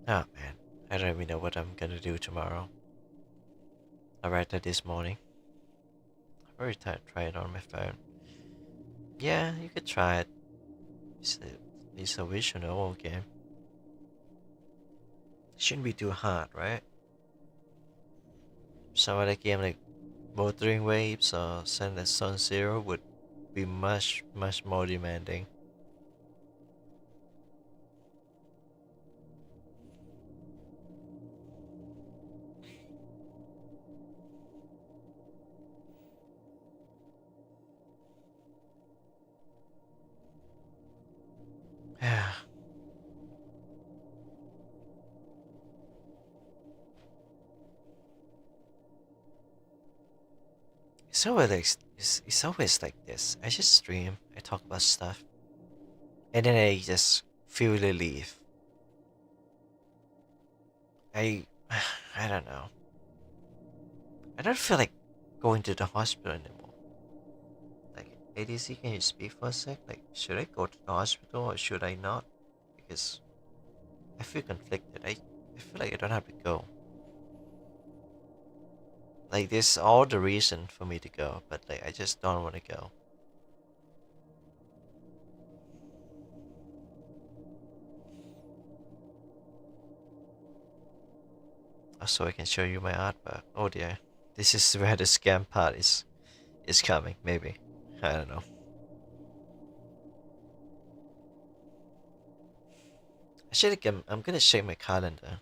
Oh man, I don't even know what I'm gonna do tomorrow. I read that this morning. I'm very tired. Try it on my phone. Yeah, you could try it. It's a visual novel game. Shouldn't be too hard, right? Some other game like Wuthering Waves or Zenless Zone Zero would be much more demanding. Yeah. It's always like this. I just stream, I talk about stuff, and then I just feel relief. I I don't know. I don't feel like going to the hospital anymore. Like ADC, can you speak for a sec? Like, should I go to the hospital or should I not? Because I feel conflicted. I feel like I don't have to go. Like, there's all the reason for me to go, but like I just don't want to go. So I can show you my artwork. Oh dear, this is where the scam part is coming. Maybe, I don't know. Actually, I'm gonna check my calendar.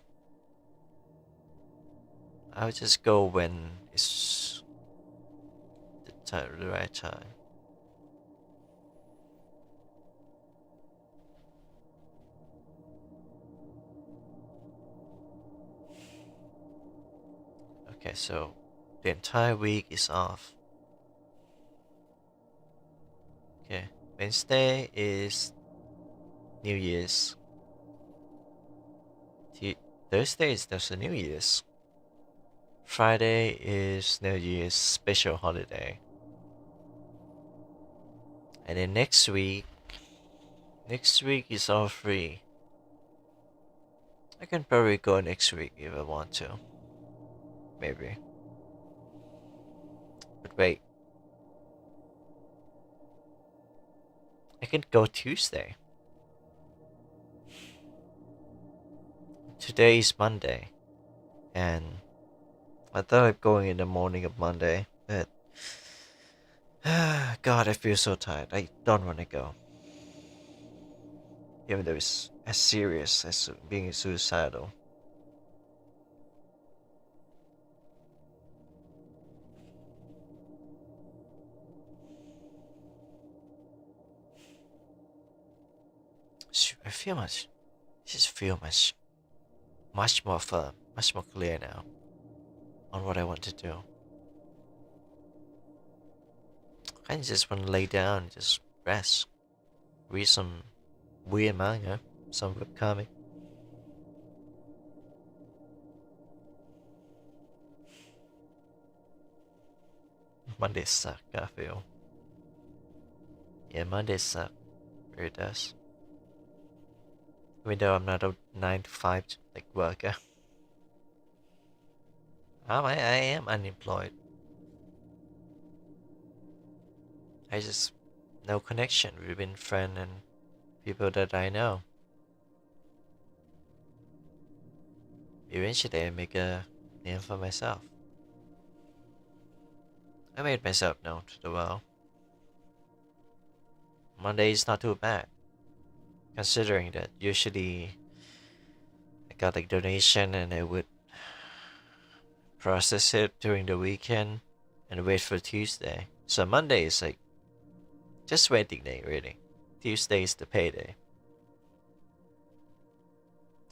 I'll just go when it's the right time. Okay, so the entire week is off. Okay, Wednesday is New Year's. Thursday is also New Year's. Friday is New Year's special holiday. And then next week is all free. I can probably go next week if I want to. Maybe. But wait, I can go Tuesday. Today is Monday, and I thought of going in the morning of Monday, but God, I feel so tired. I don't want to go. Even though it's as serious as being suicidal. I feel just feel much more firm, much more clear now on what I want to do. I just want to lay down and just rest, read some weird manga, some webcomic. Mondays suck, I feel. Yeah, Mondays suck. It does. Even though I'm not a 9 to 5 like worker. I am unemployed. I just no connection between friend and people that I know. Eventually I make a name for myself. I made myself known to the world. Monday is not too bad. Considering that usually I got like donation and I would process it during the weekend and wait for Tuesday. So Monday is like just waiting day really. Tuesday is the payday.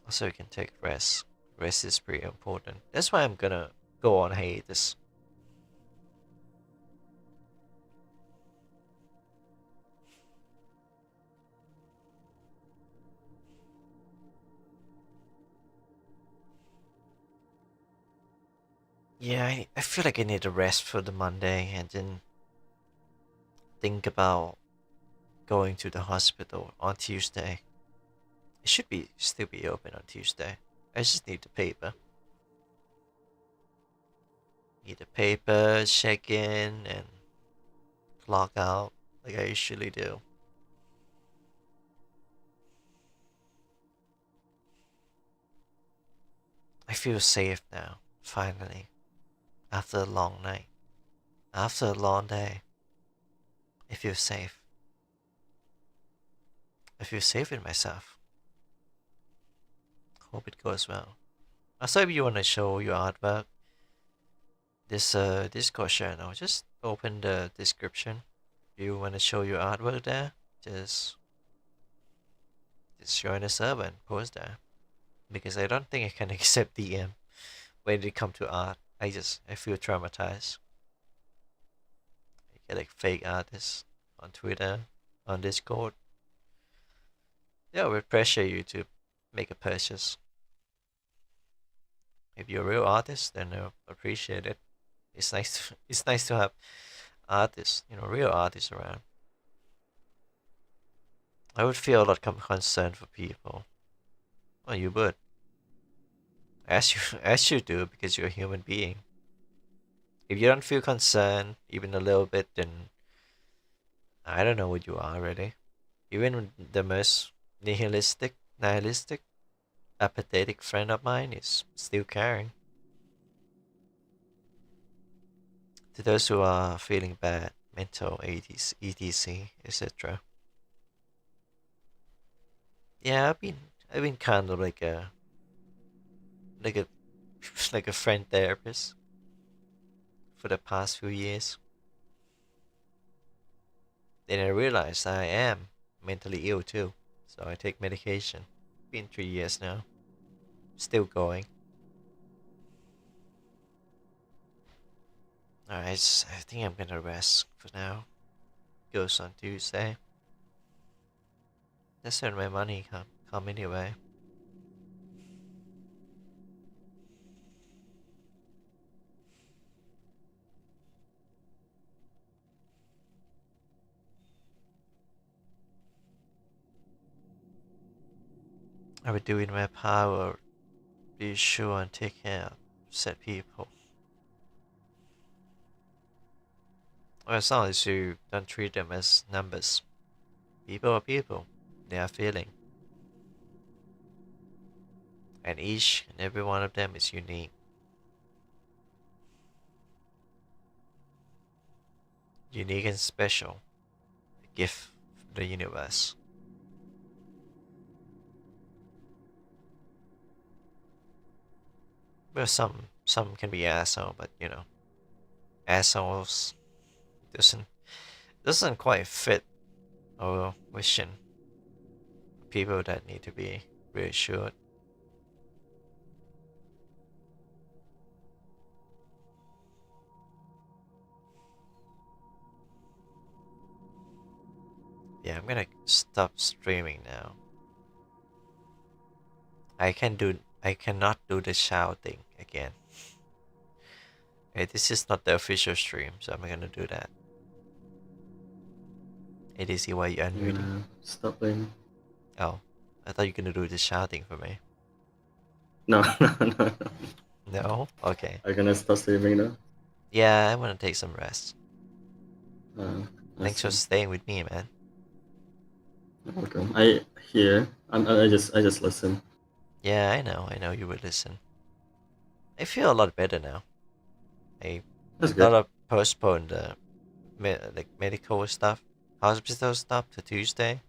So you can take rest. Rest is pretty important. That's why I'm gonna go on hiatus. Yeah, I feel like I need a rest for the Monday and then think about going to the hospital on Tuesday. It should be still be open on Tuesday. I just need the paper. Need the paper, check in, and clock out like I usually do. I feel safe now, finally, after a long night. After a long day, I feel safe. I feel safe in myself. Hope it goes well. Also, if you want to show your artwork, this Discord channel, just open the description. If you want to show your artwork there, just join the server and post there. Because I don't think I can accept DM when it come to art. I feel traumatized. I get like fake artists on Twitter, on Discord. They will pressure you to make a purchase. If you're a real artist, then they'll appreciate it. It's nice to have artists, real artists around. I would feel a lot of concern for people. Well, you would, as you as you do, because you're a human being. If you don't feel concerned even a little bit, then I don't know what you are really. Even the most nihilistic, apathetic friend of mine is still caring. To those who are feeling bad, mental, etc., etc. Yeah, I've been kind of like a like a friend therapist for the past few years. Then I realized I am mentally ill too, so I take medication. Been 3 years now, still going. Alright, I think I'm gonna rest for now. Goes on Tuesday. That's when my money come anyway. I would do in my power be sure and take care of said people. Well, as long as you don't treat them as numbers. People are people. They are feeling. And each and every one of them is unique. Unique and special. A gift from the universe. Well, some can be asshole, but you know, assholes doesn't quite fit our vision. People that need to be reassured. Yeah, I'm gonna stop streaming now. I cannot do the shouting again. Okay, this is not the official stream, so I'm gonna do that. ADC, why you I'm unmuting? gonna stop playing. Oh, I thought you were gonna do the shouting for me. No, no. No? Okay. I'm gonna stop streaming now. Yeah, I wanna take some rest. I Thanks for see. staying with me, man. Welcome. I hear. I just listen. Yeah, I know you will listen. I feel a lot better now. I That's thought good. of postpone the like medical stuff, hospital stuff to Tuesday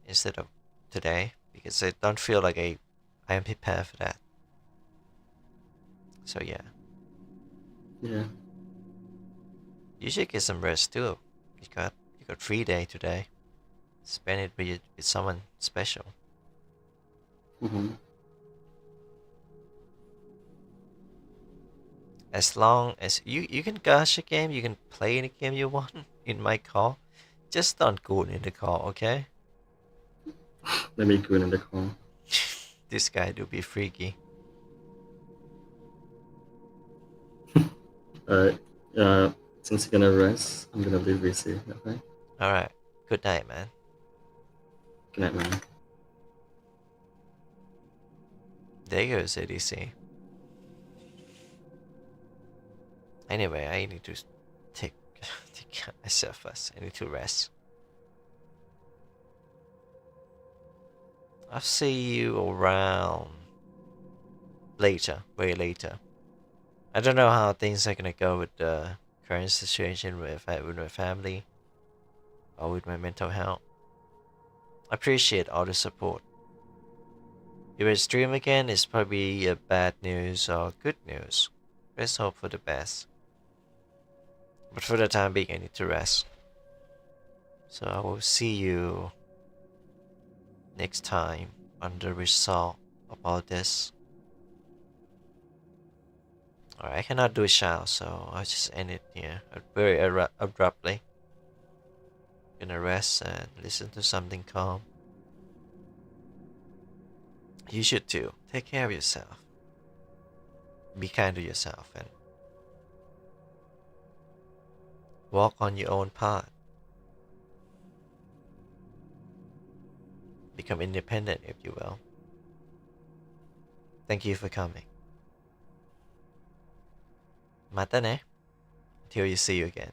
instead of today because I don't feel like I am prepared for that. So yeah, Yeah. you should get some rest too. You got free day today. Spend it with someone special. Mm-hmm. As long as you can gush a game, you can play any game you want in my call. Just don't go in the call, okay? Let me go in the call. This guy do be freaky. Alright. Since you're gonna rest, I'm gonna leave VC. Okay. All right. Good night, man. Good night, man. There goes ADC. Anyway, I need to take take care of myself first. I need to rest. I'll see you around later, way later. I don't know how things are gonna go with the current situation with my family or with my mental health. I appreciate all the support. If I stream again, it's probably a bad news or good news. Let's hope for the best. But for the time being, I need to rest. So I will see you next time on the result about this. Alright, I cannot do a shout, so I'll just end it here very abruptly. Gonna rest and listen to something calm. You should too. Take care of yourself. Be kind to yourself and walk on your own path. Become independent, if you will. Thank you for coming. Mata ne. Until you see you again.